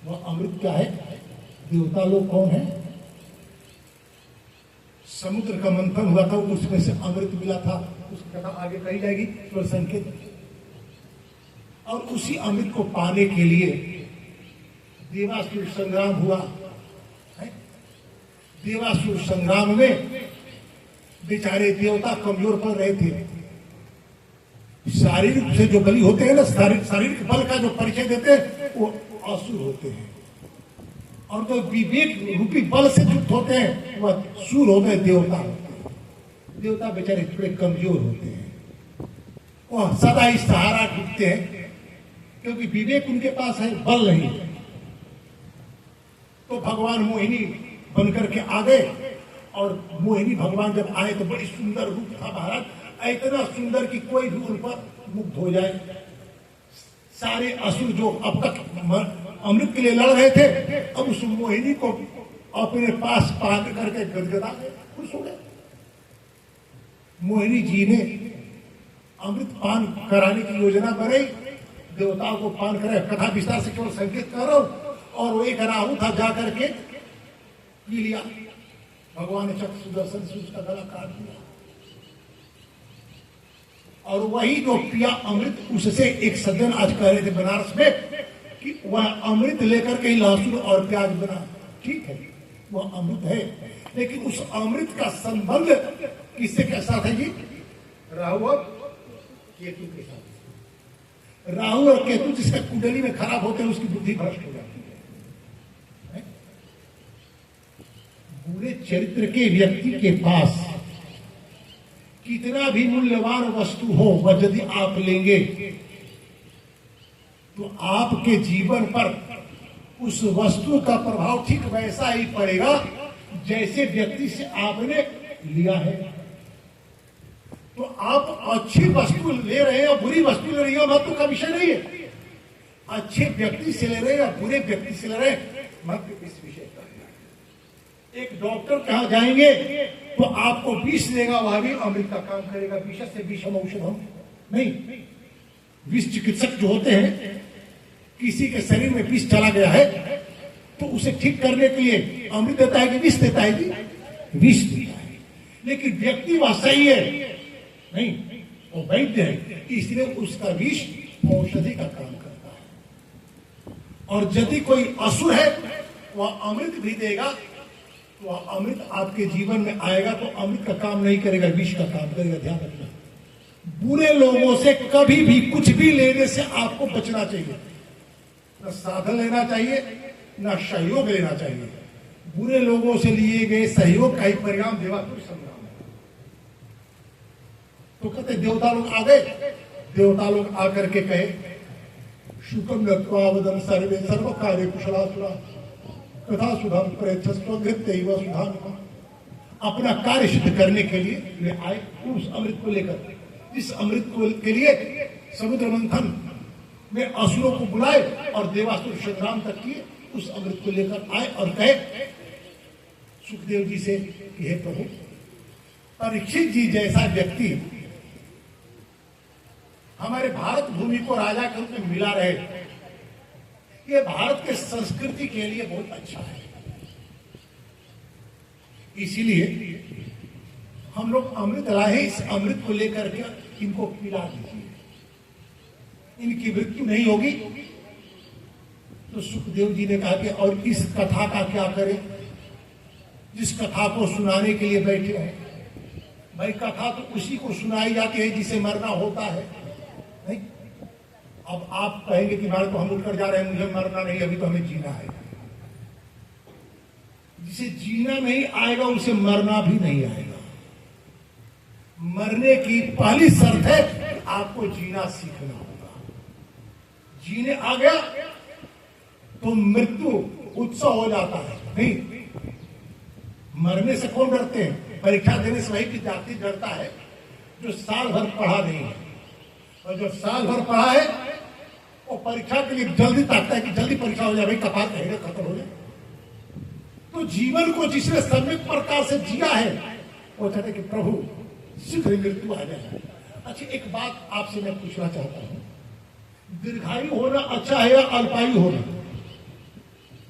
वह अमृत क्या है? देवता लोग कौन है? समुद्र का मंथन हुआ था, उसमें से अमृत मिला था। उसकी कथा आगे कही जाएगी, तो संकेत। और उसी अमृत को पाने के लिए देवासुर संग्राम हुआ। देवासुर संग्राम में बेचारे देवता कमजोर पड़ रहे थे। शारीरिक से जो बली होते हैं ना, शारीरिक बल का जो परिचय देते हैं वो असुर होते हैं, और जो विवेक रूपी बल से युक्त होते हैं वह सूर होते हैं, देवता होते हैं। देवता बेचारे थोड़े कमजोर होते हैं, वह सदा ही सहारा ढूंढते हैं, क्योंकि विवेक उनके पास है, बल नहीं है। तो भगवान मोहिनी बनकर के आ गए, और मोहिनी भगवान जब आए तो बड़ी सुंदर रूप था महाराज, इतना सुंदर कि कोई भी उन पर मुग्ध हो जाए। सारे असुर जो अब तक अमृत के लिए लड़ रहे थे, अब उस मोहिनी को अपने पास पान करके गदगदा गए, खुश हो गए। मोहिनी जी ने अमृत पान कराने की योजना बनाई, देवताओं को पान कराया। कथा विस्तार से केवल संकेत कर रहा हूं। और वो एक राहु था, जाकर के पी लिया। भगवान ने चक्र सुदर्शन से उसका गला काट दिया, और वही जो पिया अमृत, उससे एक सज्जन आज कह रहे थे बनारस में कि वह अमृत लेकर के ही लहसुन और प्याज बना। ठीक है, वह अमृत है, लेकिन उस अमृत का संबंध किससे के साथ है जी? राहु और केतु के साथ। राहु और केतु जिसका कुंडली में खराब होते हैं, उसकी बुद्धि भ्रष्ट हो जाती है। बुरे चरित्र के व्यक्ति के पास कितना भी मूल्यवान वस्तु हो, वह यदि आप लेंगे तो आपके जीवन पर उस वस्तु का प्रभाव ठीक वैसा ही पड़ेगा जैसे व्यक्ति से आपने लिया है। तो आप अच्छी वस्तु ले रहे हैं और बुरी वस्तु ले रही हो, महत्व का विषय नहीं है। अच्छे व्यक्ति से ले रहे हैं या बुरे व्यक्ति से ले रहे हैं, महत्व इस विषय का। एक डॉक्टर कहाँ जाएंगे तो आपको विष देगा, वह भी अमृत का काम करेगा। विष से विषम औषधम नहीं। विष चिकित्सक जो होते हैं, किसी के शरीर में विष चला गया है तो उसे ठीक करने के लिए अमृत देता है कि विष देता है? कि विष देता है। लेकिन व्यक्ति वह सही है नहीं, वो वैद्य है, इसलिए उसका विष औषधि का काम करता है। और यदि कोई असुर है वह अमृत भी देगा, तो अमृत आपके जीवन में आएगा तो अमृत का काम नहीं करेगा, विष का काम करेगा। ध्यान रखना, बुरे लोगों से कभी भी कुछ भी लेने से आपको बचना चाहिए। न साधन लेना चाहिए, न सहयोग लेना चाहिए। बुरे लोगों से लिए गए सहयोग का ही परिणाम देवासुर संग्राम है। तो कहते देवता लोग आ गए, देवता लोग आकर के कहे शुकम नत्वावदन सर्वे सर्व कार्य कुशलासुरा कथा सुधाम प्रयच्छस्व नृत्य सुधाम। अपना कार्य सिद्ध करने के लिए वे आए उस अमृत को लेकर, इस अमृत को के लिए समुद्र मंथन में असुरों को बुलाए और देवासुर संग्राम तक किए। उस अमृत को लेकर आए और कहे सुखदेव जी से कि हे प्रभु, परीक्षित जी जैसा व्यक्ति हमारे भारत भूमि को राजा के रूप में मिला रहे, ये भारत के संस्कृति के लिए बहुत अच्छा है। इसीलिए हम लोग अमृत लाए, इस अमृत को लेकर के इनको पिला दीजिए, इनकी मृत्यु नहीं होगी। तो सुखदेव जी ने कहा कि और इस कथा का क्या करें, जिस कथा को सुनाने के लिए बैठे हैं। भाई कथा तो उसी को सुनाई जाती है जिसे मरना होता है, नहीं? अब आप कहेंगे कि मारे तो हम उठकर जा रहे हैं, मुझे मरना नहीं, अभी तो हमें जीना है। जिसे जीना नहीं आएगा उसे मरना भी नहीं आएगा। मरने की पहली शर्त है कि आपको जीना सीखना होगा। जीने आ गया तो मृत्यु उत्सव हो जाता है। नहीं, मरने से कौन डरते हैं? परीक्षा देने से वही विद्यार्थी डरता है जो साल भर पढ़ा नहीं है, और जो साल भर पढ़ा है वो परीक्षा के लिए जल्दी ताकता है कि जल्दी परीक्षा हो जाए, भाई कपाल कहेगा खत्म हो जाए। तो जीवन को जिसने सम्यक प्रकार से जिया है वो चाहते कि प्रभु शीघ्र मृत्यु आ जाए। अच्छा, एक बात आपसे मैं पूछना चाहता हूं, दीर्घायु होना अच्छा है या अल्पायु होना?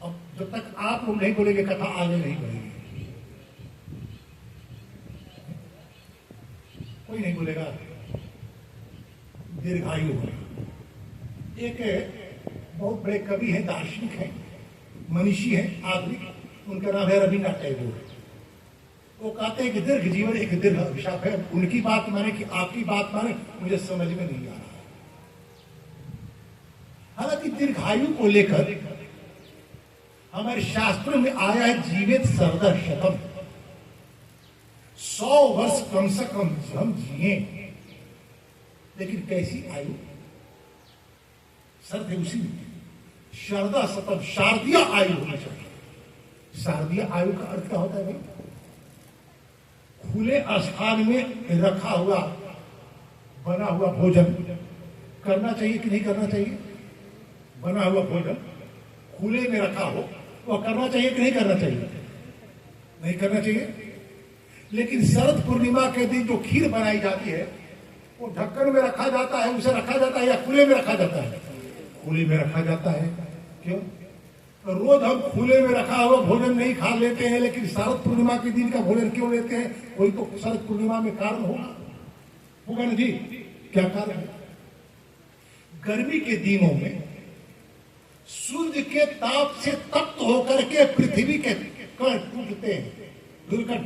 अब जब तक आप लोग नहीं बोलेंगे कथा आगे नहीं बढ़ेगी। कोई नहीं बोलेगा दीर्घायु होना। एक बहुत बड़े कवि हैं, दार्शनिक हैं, मनीषी हैं, आधुनिक, उनका नाम है रविन्द्रनाथ टैगोर। वो कहते हैं कि दीर्घ जीवन एक दीर्घ अभिशाप है। उनकी बात माने कि आपकी बात माने, मुझे समझ में नहीं आ रहा। हालांकि दीर्घायु को लेकर हमारे शास्त्रों में आया है जीवित सर्वदा शतम, 100 वर्ष कम से कम हम जिए। लेकिन कैसी आयु? शर्त है उसी में शारदा शतम, शारदीय आयु होनी चाहिए। शारदीय आयु का अर्थ क्या होता है भाई? खुले स्थान में रखा हुआ बना हुआ भोजन करना चाहिए कि नहीं करना चाहिए? बना हुआ भोजन खुले में रखा हो तो करना चाहिए कि नहीं करना चाहिए? नहीं करना चाहिए। लेकिन शरद पूर्णिमा के दिन जो खीर बनाई जाती है वो ढक्कन में रखा जाता है, उसे रखा जाता है या खुले में रखा जाता है? खुले में रखा जाता है। क्यों? तो रोज हम खुले में रखा हुआ भोजन नहीं खा लेते हैं, लेकिन शरद पूर्णिमा के दिन का भोजन क्यों लेते हैं? वही तो शरद पूर्णिमा में कारण होगा ना जी? क्या कारण है? गर्मी के दिनों में सूर्य के ताप से तप्त होकर के पृथ्वी के कण टूटते हैं, दुर्घट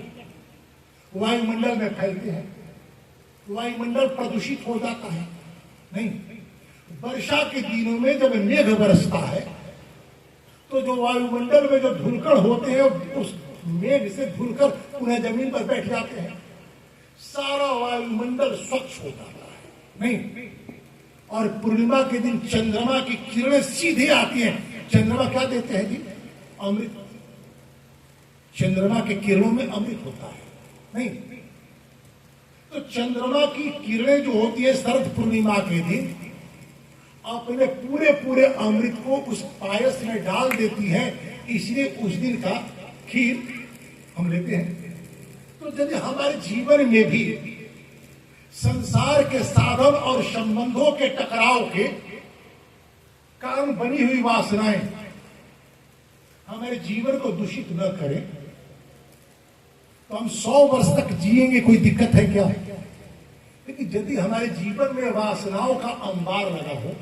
वायुमंडल में फैलते हैं, वायुमंडल प्रदूषित हो जाता है। नहीं, वर्षा के दिनों में जब मेघ बरसता है तो जो वायुमंडल में जो धूलकण होते हैं उस मेघ से धुलकर पुनः जमीन पर बैठ जाते हैं, सारा वायुमंडल स्वच्छ हो जाता है। नहीं, और पूर्णिमा के दिन चंद्रमा की किरणें सीधे आती हैं। चंद्रमा क्या देते हैं जी? अमृत। चंद्रमा के किरणों में अमृत होता है। नहीं, तो चंद्रमा की किरणें जो होती है शरद पूर्णिमा के दिन अपने पूरे पूरे अमृत को उस पायस में डाल देती है, इसलिए उस दिन का खीर हम लेते हैं। तो यदि हमारे जीवन में भी संसार के साधन और संबंधों के टकराव के कारण बनी हुई वासनाएं हमारे जीवन को दूषित न करें तो हम 100 वर्ष तक जिएंगे, कोई दिक्कत है क्या? लेकिन यदि हमारे जीवन में वासनाओं का अंबार लगा हो,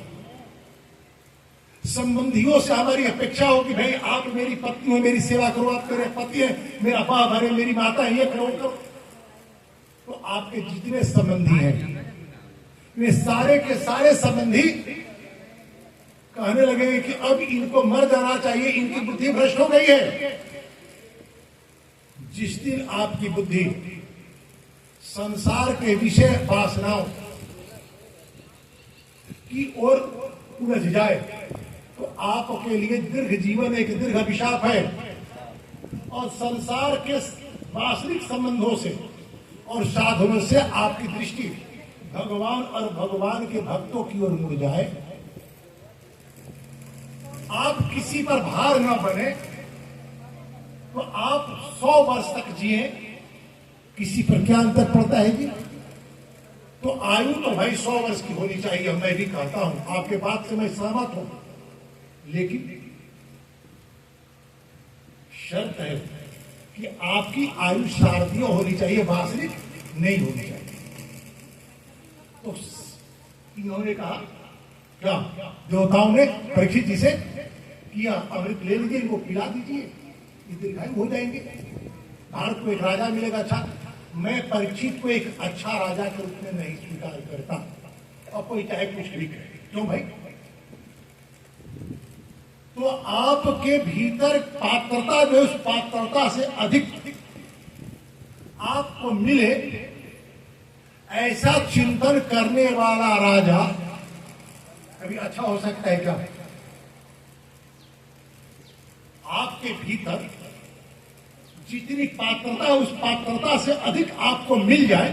संबंधियों से हमारी अपेक्षा हो कि भाई आप मेरी पत्नी हो, मेरी सेवा करो, आप मेरे पति है, मेरा बाप है, मेरी माता है, ये करो करो, तो आपके जितने संबंधी हैं वे सारे के सारे संबंधी कहने लगेंगे कि अब इनको मर जाना चाहिए, इनकी बुद्धि भ्रष्ट हो गई है, जिस दिन आपकी बुद्धि संसार के विषय वासनाओं की ओर उलझ जाए तो आपके लिए दीर्घ जीवन एक दीर्घ अभिशाप है, और संसार के वास्तविक संबंधों से और साधनों से आपकी दृष्टि भगवान और भगवान के भक्तों की ओर मुड़ जाए, आप किसी पर भार न बने, तो आप 100 वर्ष तक जिए, किसी पर क्या अंतर पड़ता है जी? तो आयु तो भाई 100 वर्ष की होनी चाहिए, मैं भी कहता हूं, आपके बात से मैं सहमत हूं, लेकिन शर्त है कि आपकी आयु शारदीय होनी चाहिए, वास्तविक नहीं होनी चाहिए। तो इन्होंने कहा, क्या देवताओं ने परीक्षित जी से किया, अमृत ले लीजिए, इनको पिला दीजिए, ये दीर्घायु हो जाएंगे, भारत को एक राजा मिलेगा। अच्छा, मैं परीक्षित को एक अच्छा राजा के रूप में नहीं स्वीकार करता, और कोई चाहे कुछ भी कहे, क्यों भाई? तो आपके भीतर पात्रता जो उस पात्रता से अधिक आपको मिले, ऐसा चिंतन करने वाला राजा कभी अच्छा हो सकता है क्या? आपके भीतर जितनी पात्रता, उस पात्रता से अधिक आपको मिल जाए,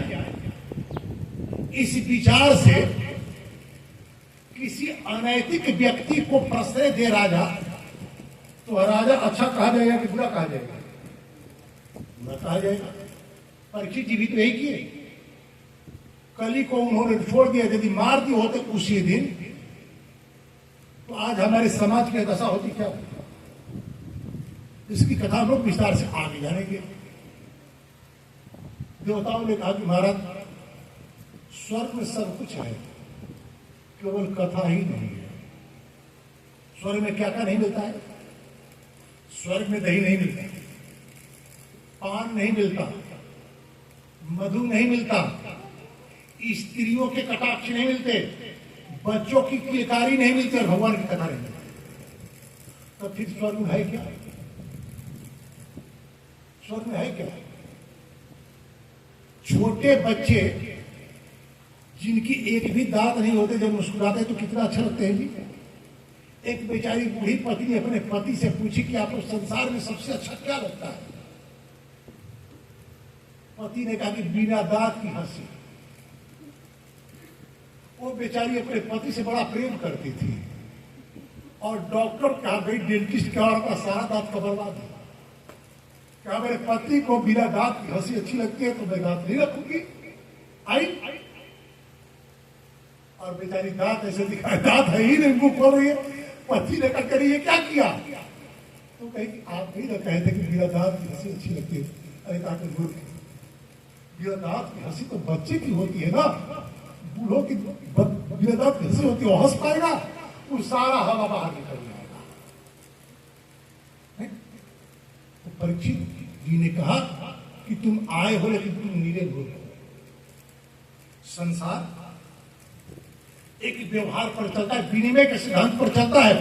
इस विचार से किसी अनैतिक व्यक्ति को प्रश्रय दे राजा, तो राजा अच्छा कहा जाएगा कि बुरा कहा जाएगा? बुरा कहा जाएगा। परीक्षित जी भी तो यही किए, कली को उन्होंने छोड़ दिया, यदि मार दिए होते उसी दिन, तो आज हमारे समाज की दशा होती क्या? इसकी कथा हम लोग विस्तार से आगे जानेंगे। देवताओं ने कहा कि महाराज, स्वर्ग में सब कुछ है, केवल कथा ही नहीं है। स्वर्ग में क्या क्या नहीं मिलता है? स्वर्ग में दही नहीं मिलता, पान नहीं मिलता, मधु नहीं मिलता, स्त्रियों के कटाक्ष नहीं मिलते, बच्चों की किलकारी नहीं मिलती, और भगवान की कथा नहीं मिलती। तो फिर स्वर्ग में है क्या? स्वर्ग में है क्या? छोटे बच्चे जिनकी एक भी दांत नहीं होते, जब मुस्कुराते तो कितना अच्छा लगते हैं जी। एक बेचारी बूढ़ी पत्नी अपने पति से पूछी कि आपको संसार में सबसे अच्छा क्या लगता है? पति ने कहा कि बिना दांत की हंसी। वो बेचारी अपने पति से बड़ा प्रेम करती थी, और डॉक्टर कहा गई, डेंटिस्ट का और सारा दांत का बर्बाद है। क्या मेरे पति को बिना दांत की हंसी अच्छी लगती है, तो मैं दांत नहीं रखूंगी। आई और बेचारी दांत ऐसे दिखाए, दांत है ही नहीं, मुंह खोल रही है। पति ने कहा, ये क्या किया? तो कही कि आप नहीं ना कहते कि बिना दांत की हंसी अच्छी लगती है। अरे ताकि बिना दांत की हंसी तो बच्चे की होती है ना, बूढ़ों की बिना दांत की हंसी होती है, वो हंस पाएगा, वो सारा हवा बाहर निकल जाएगा। तो परीक्षित जी ने कहा कि तुम आए हो, लेकिन तुम नीरे हो। संसार एक व्यवहार पर चलता है, विनिमय के सिद्धांत पर चलता है।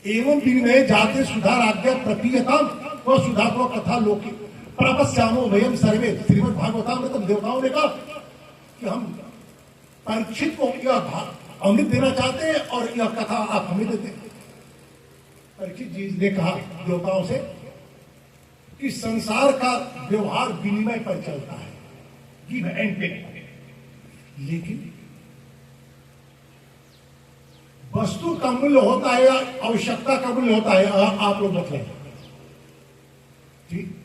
एवं विनिमय जाते सुधार आज्ञा प्रपीयताम व सुधा को कथा लोकी प्रपस्यामो वयम सर्वे। श्रीमद् भागवतामृतम। देवताओं ने कहा कि हम परीक्षित को यह अमृत देना चाहते हैं, और यह कथा आप हमें देते हैं। परीक्षित जी ने कहा देवताओं से कि संसार का व्यवहार विनिमय पर चलता है, गिव एंड टेक, लेकिन वस्तु का मूल्य होता है या आवश्यकता का मूल्य होता है? आप लोग बताइए, ठीक?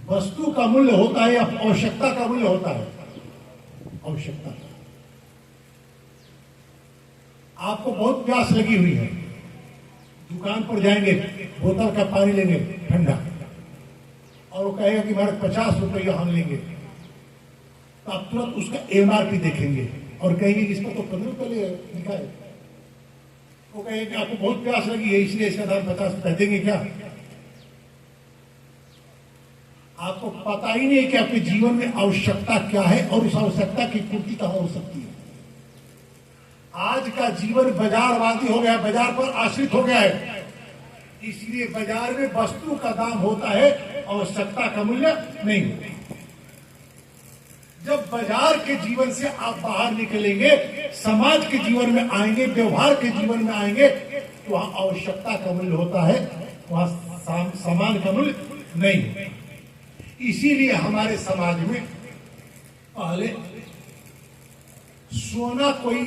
वस्तु का मूल्य होता है या आवश्यकता का मूल्य होता है? आवश्यकता। आपको बहुत प्यास लगी हुई है, दुकान पर जाएंगे, बोतल का पानी लेंगे ठंडा, और वो कहेगा कि हमारे 50 रुपये हम लेंगे, तो आप तुरंत उसका एमआरपी देखेंगे और कहेंगे कि इस पर तो 15 रुपये लिखा है। वो कहेंगे कि आपको बहुत प्यास लगी है, इसलिए इसका दाम 50 रुपये देंगे क्या? आपको पता ही नहीं है कि आपके जीवन में आवश्यकता क्या है, और उस आवश्यकता की पूर्ति कहां हो सकती है। आज का जीवन बाजारवादी हो गया, बाजार पर आश्रित हो गया है। इसलिए बाजार में वस्तु का दाम होता है, आवश्यकता का मूल्य नहीं होता। जब बाजार के जीवन से आप बाहर निकलेंगे, समाज के जीवन में आएंगे, व्यवहार के जीवन में आएंगे, तो वहां आवश्यकता का मूल्य होता है, वहां सामान का मूल्य नहीं। इसीलिए हमारे समाज में पहले सोना कोई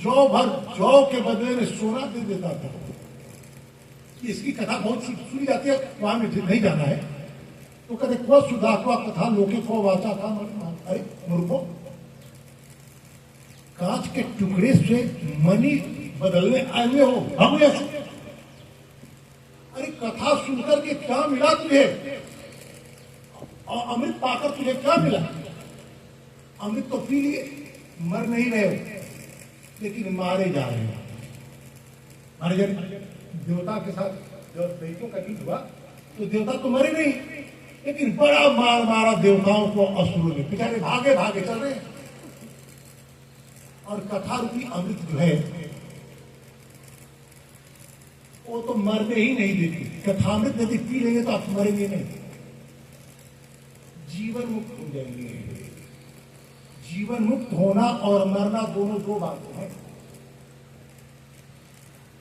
जौ के बदले में सोना दे देता था। इसकी कथा बहुत सुनी जाती है, वहां में नहीं जाना है। तो कहते को सुधाकवा कथा लोके को वाचा का अरे मूर्खो, कांच के टुकड़े से मनी बदलने आए हुए हो हम। अरे कथा सुनकर के क्या मिला तुझे, और अमृत पाकर तुझे क्या मिला? अमृत तो पी लिए, मर नहीं रहे हो, लेकिन मारे जा रहे हो। मारे जा रहे। देवता के साथ जब दैत्यों का युद्ध हुआ तो देवता तो मरे नहीं, लेकिन बड़ा मार मारा देवताओं को असुरों ने, बेचारे भागे भागे चल रहे हैं। और कथा रूपी अमृत जो है वो तो मरने ही नहीं देती। कथामृत यदि पी लेंगे तो आप मरेंगे नहीं, जीवन मुक्त हो जाएंगे। जीवन मुक्त होना और मरना दोनों दो बातें हैं।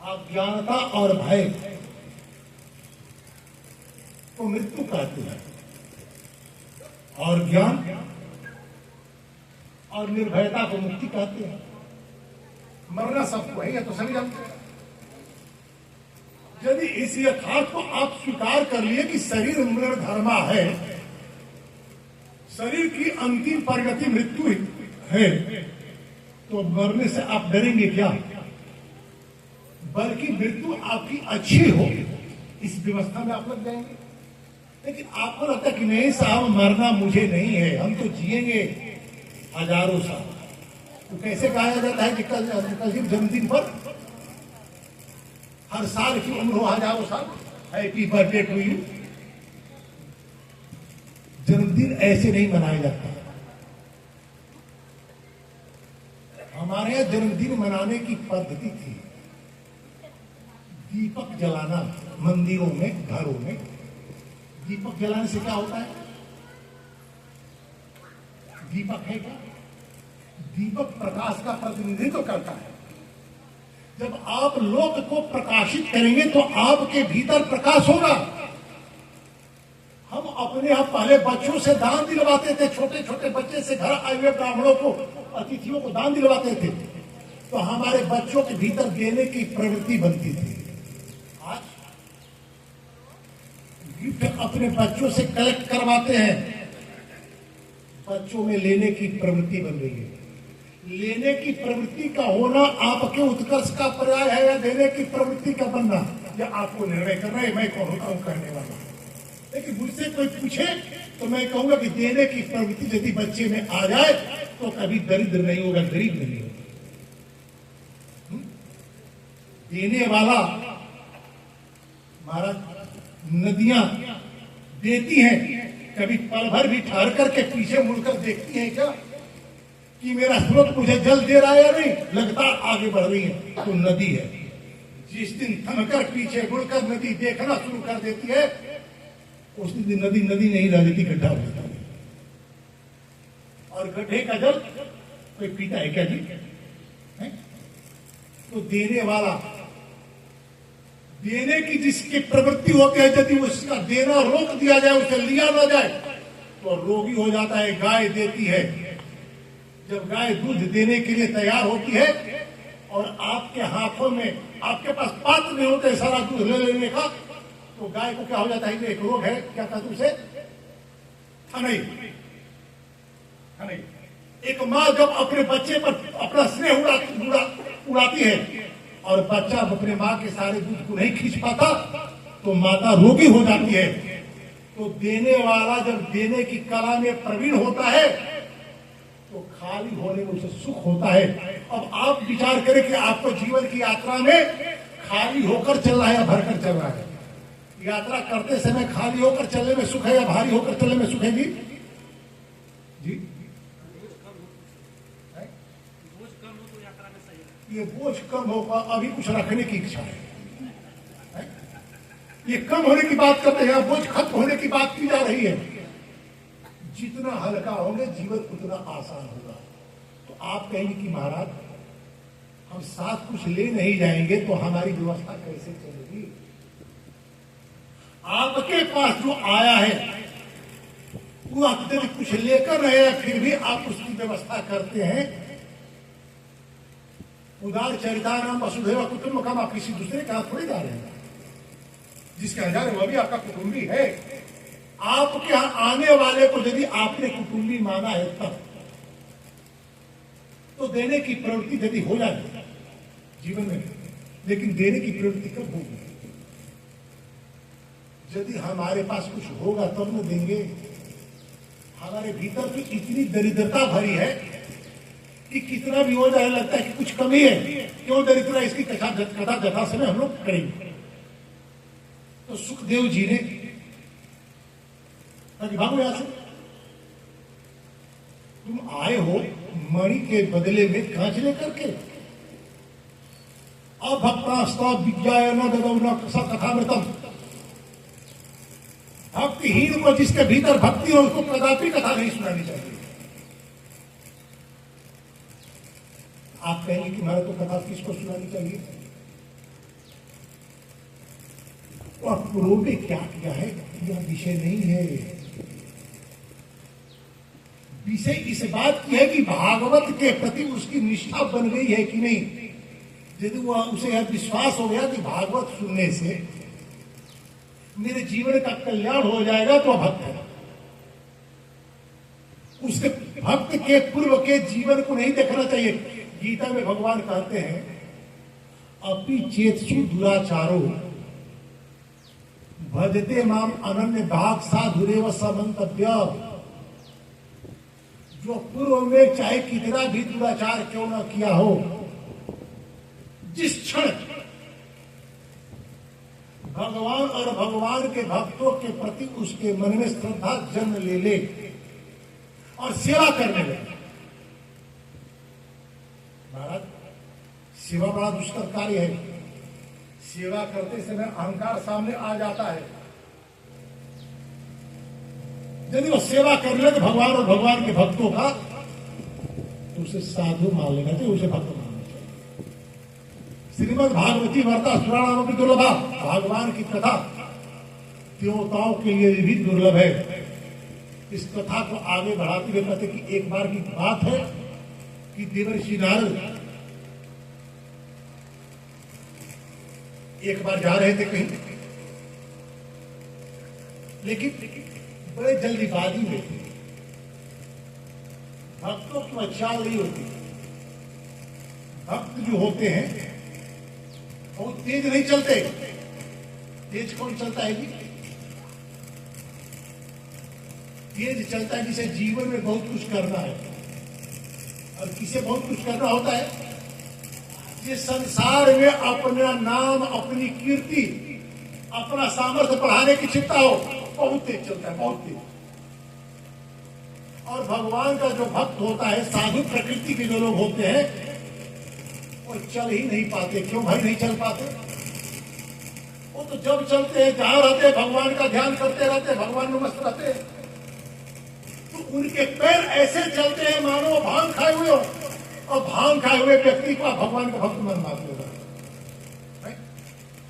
अज्ञानता और भय को मृत्यु कहते हैं, और ज्ञान और निर्भयता को मुक्ति कहते हैं। मरना सबको है, तो सभी जानते हैं। यदि इस यथार्थ को आप स्वीकार कर लिए कि शरीर मरणधर्मा है, शरीर की अंतिम परिणति मृत्यु है, तो मरने से आप डरेंगे क्या? बल्कि मृत्यु आपकी अच्छी हो, इस व्यवस्था में आप लग जाएंगे। लेकिन आपको लगता है कि नहीं साहब, मरना मुझे नहीं है, हम तो जिएंगे हजारों साल। तो कैसे कहा जाता है कि कल जन्मदिन पर हर साल की उम्र हो हजारों साल, हैप्पी बर्थडे टू यू। जन्मदिन ऐसे नहीं मनाया जाता। हमारे यहां जन्मदिन मनाने की पद्धति थी, दीपक जलाना। मंदिरों में, घरों में दीपक जलाने से क्या होता है? दीपक है क्या? दीपक प्रकाश का प्रतिनिधित्व करता है। जब आप लोक को प्रकाशित करेंगे तो आपके भीतर प्रकाश होगा। हम अपने आप पहले बच्चों से दान दिलवाते थे, छोटे छोटे बच्चे से घर आए हुए ब्राह्मणों को, अतिथियों को दान दिलवाते थे, तो हमारे बच्चों के भीतर देने की प्रवृत्ति बनती थी। आज गिफ्ट अपने बच्चों से कलेक्ट करवाते हैं, बच्चों में लेने की प्रवृत्ति बन रही है। लेने की प्रवृत्ति का होना आपके उत्कर्ष का पर्याय है, या देने की प्रवृत्ति का बनना, या आपको निर्णय करना है। मैं कौन होता हूं करने वाला? लेकिन मुझसे कोई पूछे तो मैं कहूंगा कि देने की प्रवृत्ति यदि बच्चे में आ जाए तो कभी दरिद्र नहीं होगा, गरीब नहीं होगा। देने वाला, महाराज, नदियां देती हैं, कभी पल भर भी ठहर करके पीछे मुड़कर देखती हैं क्या कि मेरा स्रोत मुझे जल दे रहा है या नहीं? लगातार आगे बढ़ रही है, तो नदी है। जिस दिन थमकर पीछे मुड़कर नदी देखना शुरू कर देती है, उस दिन नदी नदी नहीं रह जाती, गड्ढा हो जाता है। और गड्ढे का जल कोई पीता है क्या जी? है? तो देने वाला, देने की जिसकी प्रवृत्ति होती है, यदि उसका देना रोक दिया जाए, उसे लिया ना जाए, तो रोगी हो जाता है। गाय देती है, जब गाय दूध देने के लिए तैयार होती है और आपके हाथों में, आपके पास पात्र नहीं होते सारा दूध ले लेने का, तो गाय को क्या हो जाता है? एक रोग है, क्या कहते उसे? थनई। एक माँ जब अपने बच्चे पर अपना स्नेह उड़ाती है और बच्चा अपने माँ के सारे दूध को नहीं खींच पाता, तो माता रोगी हो जाती है। तो देने वाला जब देने की कला में प्रवीण होता है तो खाली होने में उसे सुख होता है। अब आप विचार करें कि आपको जीवन की यात्रा में खाली होकर चल रहा है या भरकर चल रहा है? यात्रा करते समय खाली होकर चलने में सुख है या भारी होकर चलने में सुख है जी? ये बोझ कम होगा, अभी कुछ रखने की इच्छा है। ये कम होने की बात करते हैं, बोझ खत्म होने की बात की जा रही है। जितना हल्का होंगे जीवन उतना आसान होगा। तो आप कहेंगे कि महाराज हम साथ कुछ ले नहीं जाएंगे तो हमारी व्यवस्था कैसे चलेगी? आपके पास जो आया है वो यदि कुछ लेकर रहे हैं फिर भी आप उसकी व्यवस्था करते हैं। उदार चरितानाम वसुधैव कुटुंबकम, आप किसी दूसरे के हाथ थोड़ी जा रहे हैं। जिसके हजार वह भी आपका कुटुंबी है। आपके यहां आने वाले को यदि आपने कुटुंबी माना है तब तो देने की प्रवृत्ति यदि हो जाए जीवन में, लेकिन देने की प्रवृत्ति कब होगी? यदि हमारे पास कुछ होगा तब न देंगे। हमारे भीतर तो इतनी दरिद्रता भरी है कि कितना भी हो जाए लगता है कि कुछ कमी है। क्यों दरिद्रता? इसकी कथा जथा समय हम लोग करेंगे। तो सुखदेव जी ने भागो यहां से, तुम आए हो मणि के बदले में कांच लेकर के। अभक्तास्ता विज्ञाय न ददौ न कथामृतम, भक्तिहीन को जिसके भीतर भक्ति हो उसको कदापि कथा नहीं सुनानी चाहिए। आप कहेंगे कि हमारे को कथा किसको सुनानी चाहिए? और पूर्व में क्या किया है यह विषय नहीं है। विषय इस बात की है कि भागवत के प्रति उसकी निष्ठा बन गई है कि नहीं। यदि वह उसे यह विश्वास हो गया कि भागवत सुनने से मेरे जीवन का कल्याण हो जाएगा तो भक्त है। उसके भक्त के पूर्व के जीवन को नहीं देखना चाहिए। गीता में भगवान कहते हैं अपि चेतसु दुराचारो भजते माम अनन्य भाग साधुरेव समंतव्य। जो पूर्व में चाहे कितना भी दुराचार क्यों ना किया हो, जिस क्षण भगवान और भगवान के भक्तों के प्रति उसके मन में श्रद्धा जन्म ले और सेवा करने लगे। महाराज सेवा बड़ा दुष्कर कार्य है। सेवा करते समय अहंकार सामने आ जाता है। यदि वो सेवा कर ले तो भगवान और भगवान के भक्तों का, तो उसे साधु मान लेना चाहिए, उसे भक्त मानना चाहिए। श्रीमद् भागवती वार्ता सुराणाम भी दुर्लभा, भगवान की कथा देवताओं के लिए भी दुर्लभ है। इस कथा को आगे बढ़ाते हुए कहते कि एक बार की बात है कि देवर्षि नारद एक बार जा रहे थे कहीं, लेकिन बड़े जल्दीबाजी में थे। भक्तों की मचाल नहीं होती। भक्त जो होते हैं बहुत तेज नहीं चलते। तेज कौन चलता है जी? तेज चलता है जिसे जीवन में बहुत कुछ करना है। और किसे बहुत कुछ करना होता है? जिस संसार में अपना नाम, अपनी कीर्ति, अपना सामर्थ्य बढ़ाने की चिंता हो, बहुत तेज चलता है, बहुत तेज। और भगवान का जो भक्त होता है, साधु प्रकृति के जो लोग होते हैं, वो चल ही नहीं पाते। क्यों भाई नहीं चल पाते? वो तो जब चलते हैं, जहां रहते हैं, भगवान का ध्यान करते रहते हैं, भगवान में मस्त रहते हैं। तो उनके पैर ऐसे चलते हैं मानो वो भांग खाए हुए हो। और भांग खाए हुए व्यक्ति को भगवान का भक्त मन मानते हो।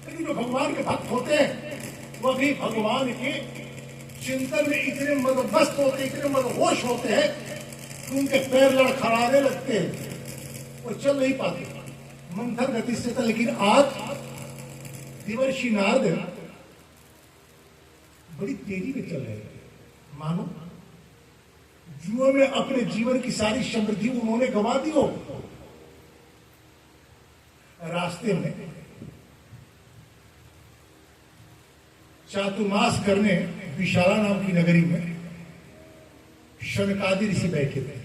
लेकिन जो भगवान के भक्त होते हैं वह भी भगवान के चिंतन में इतने मदमस्त होते, इतने मदहोश होते हैं कि उनके पैर लड़खड़ाने लगते हैं, वो चल नहीं पाते, मंथर गति से था। लेकिन आज देवर्षि नारद बड़ी तेजी में चल रहे हैं, मानो जुओं में अपने जीवन की सारी समृद्धि उन्होंने गंवा दी हो। रास्ते में चातुर्मास करने विशाला नाम की नगरी में शनकादि ऋषि बैठे थे।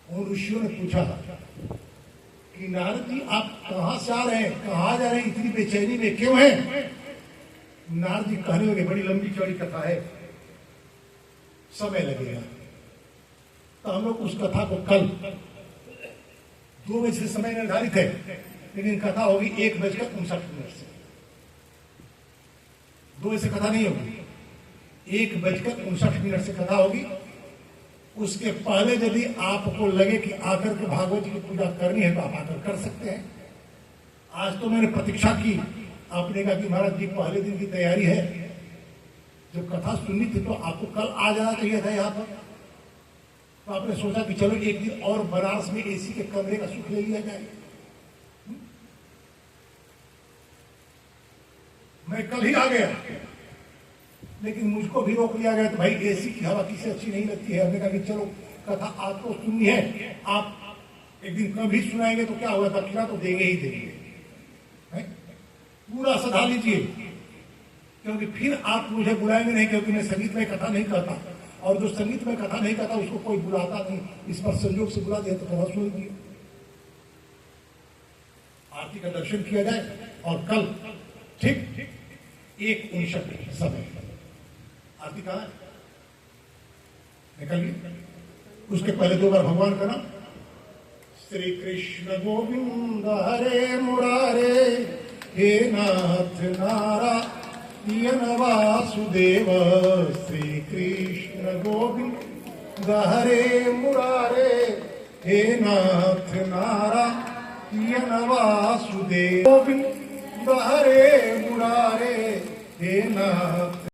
उन ऋषियों ने पूछा कि नारद जी आप कहां से आ रहे हैं, कहां जा रहे हैं, इतनी बेचैनी में क्यों हैं? नारद जी कहने लगे बड़ी लंबी चौड़ी कथा है, समय लगेगा। तो हम लोग उस कथा को कल 2 बजे से समय निर्धारित है, लेकिन कथा होगी 1:59 से। 2 से कथा नहीं होगी, 1:59 से कथा होगी। उसके पहले यदि आपको लगे कि आकर के भागवत की पूजा करनी है तो आप आकर कर सकते हैं। आज तो मैंने प्रतीक्षा की, आपने कहा कि महाराज जी पहले दिन की तैयारी है, जब कथा सुननी थी तो आपको कल आ जाना चाहिए था यहाँ पर। तो आपने सोचा कि चलो एक दिन और बनारस में एसी के कमरे का सुख ले लिया जाए। मैं कल ही आ गया, लेकिन मुझको भी रोक लिया गया। तो भाई एसी की हवा किसी अच्छी नहीं लगती है। हमने कहा कि चलो कथा आपको सुननी है, आप एक दिन कम भी सुनाएंगे तो क्या हुआ, दक्षिणा तो देंगे ही देंगे, पूरा सधा लीजिए, क्योंकि फिर आप मुझे बुलाएंगे नहीं, क्योंकि मैं संगीत में कथा नहीं कहता, और जो संगीत में कथा नहीं कहता उसको कोई बुलाता नहीं। इस पर संयोग से बुला दिया तो कथा सुन लीजिए, आरती का दर्शन किया जाए। और कल ठीक 1:59 समय आरती कहाँ है, निकलिए। उसके पहले 2 बार भगवान का नाम, श्री कृष्ण गोविंद हरे मुरारे, हे नाथ नारायण वासुदेव। श्री कृष्ण गोविंद हरे मुरारे, हे नाथ नारायण वासुदेव। गोविंद हरे मुरारे, हे नाथ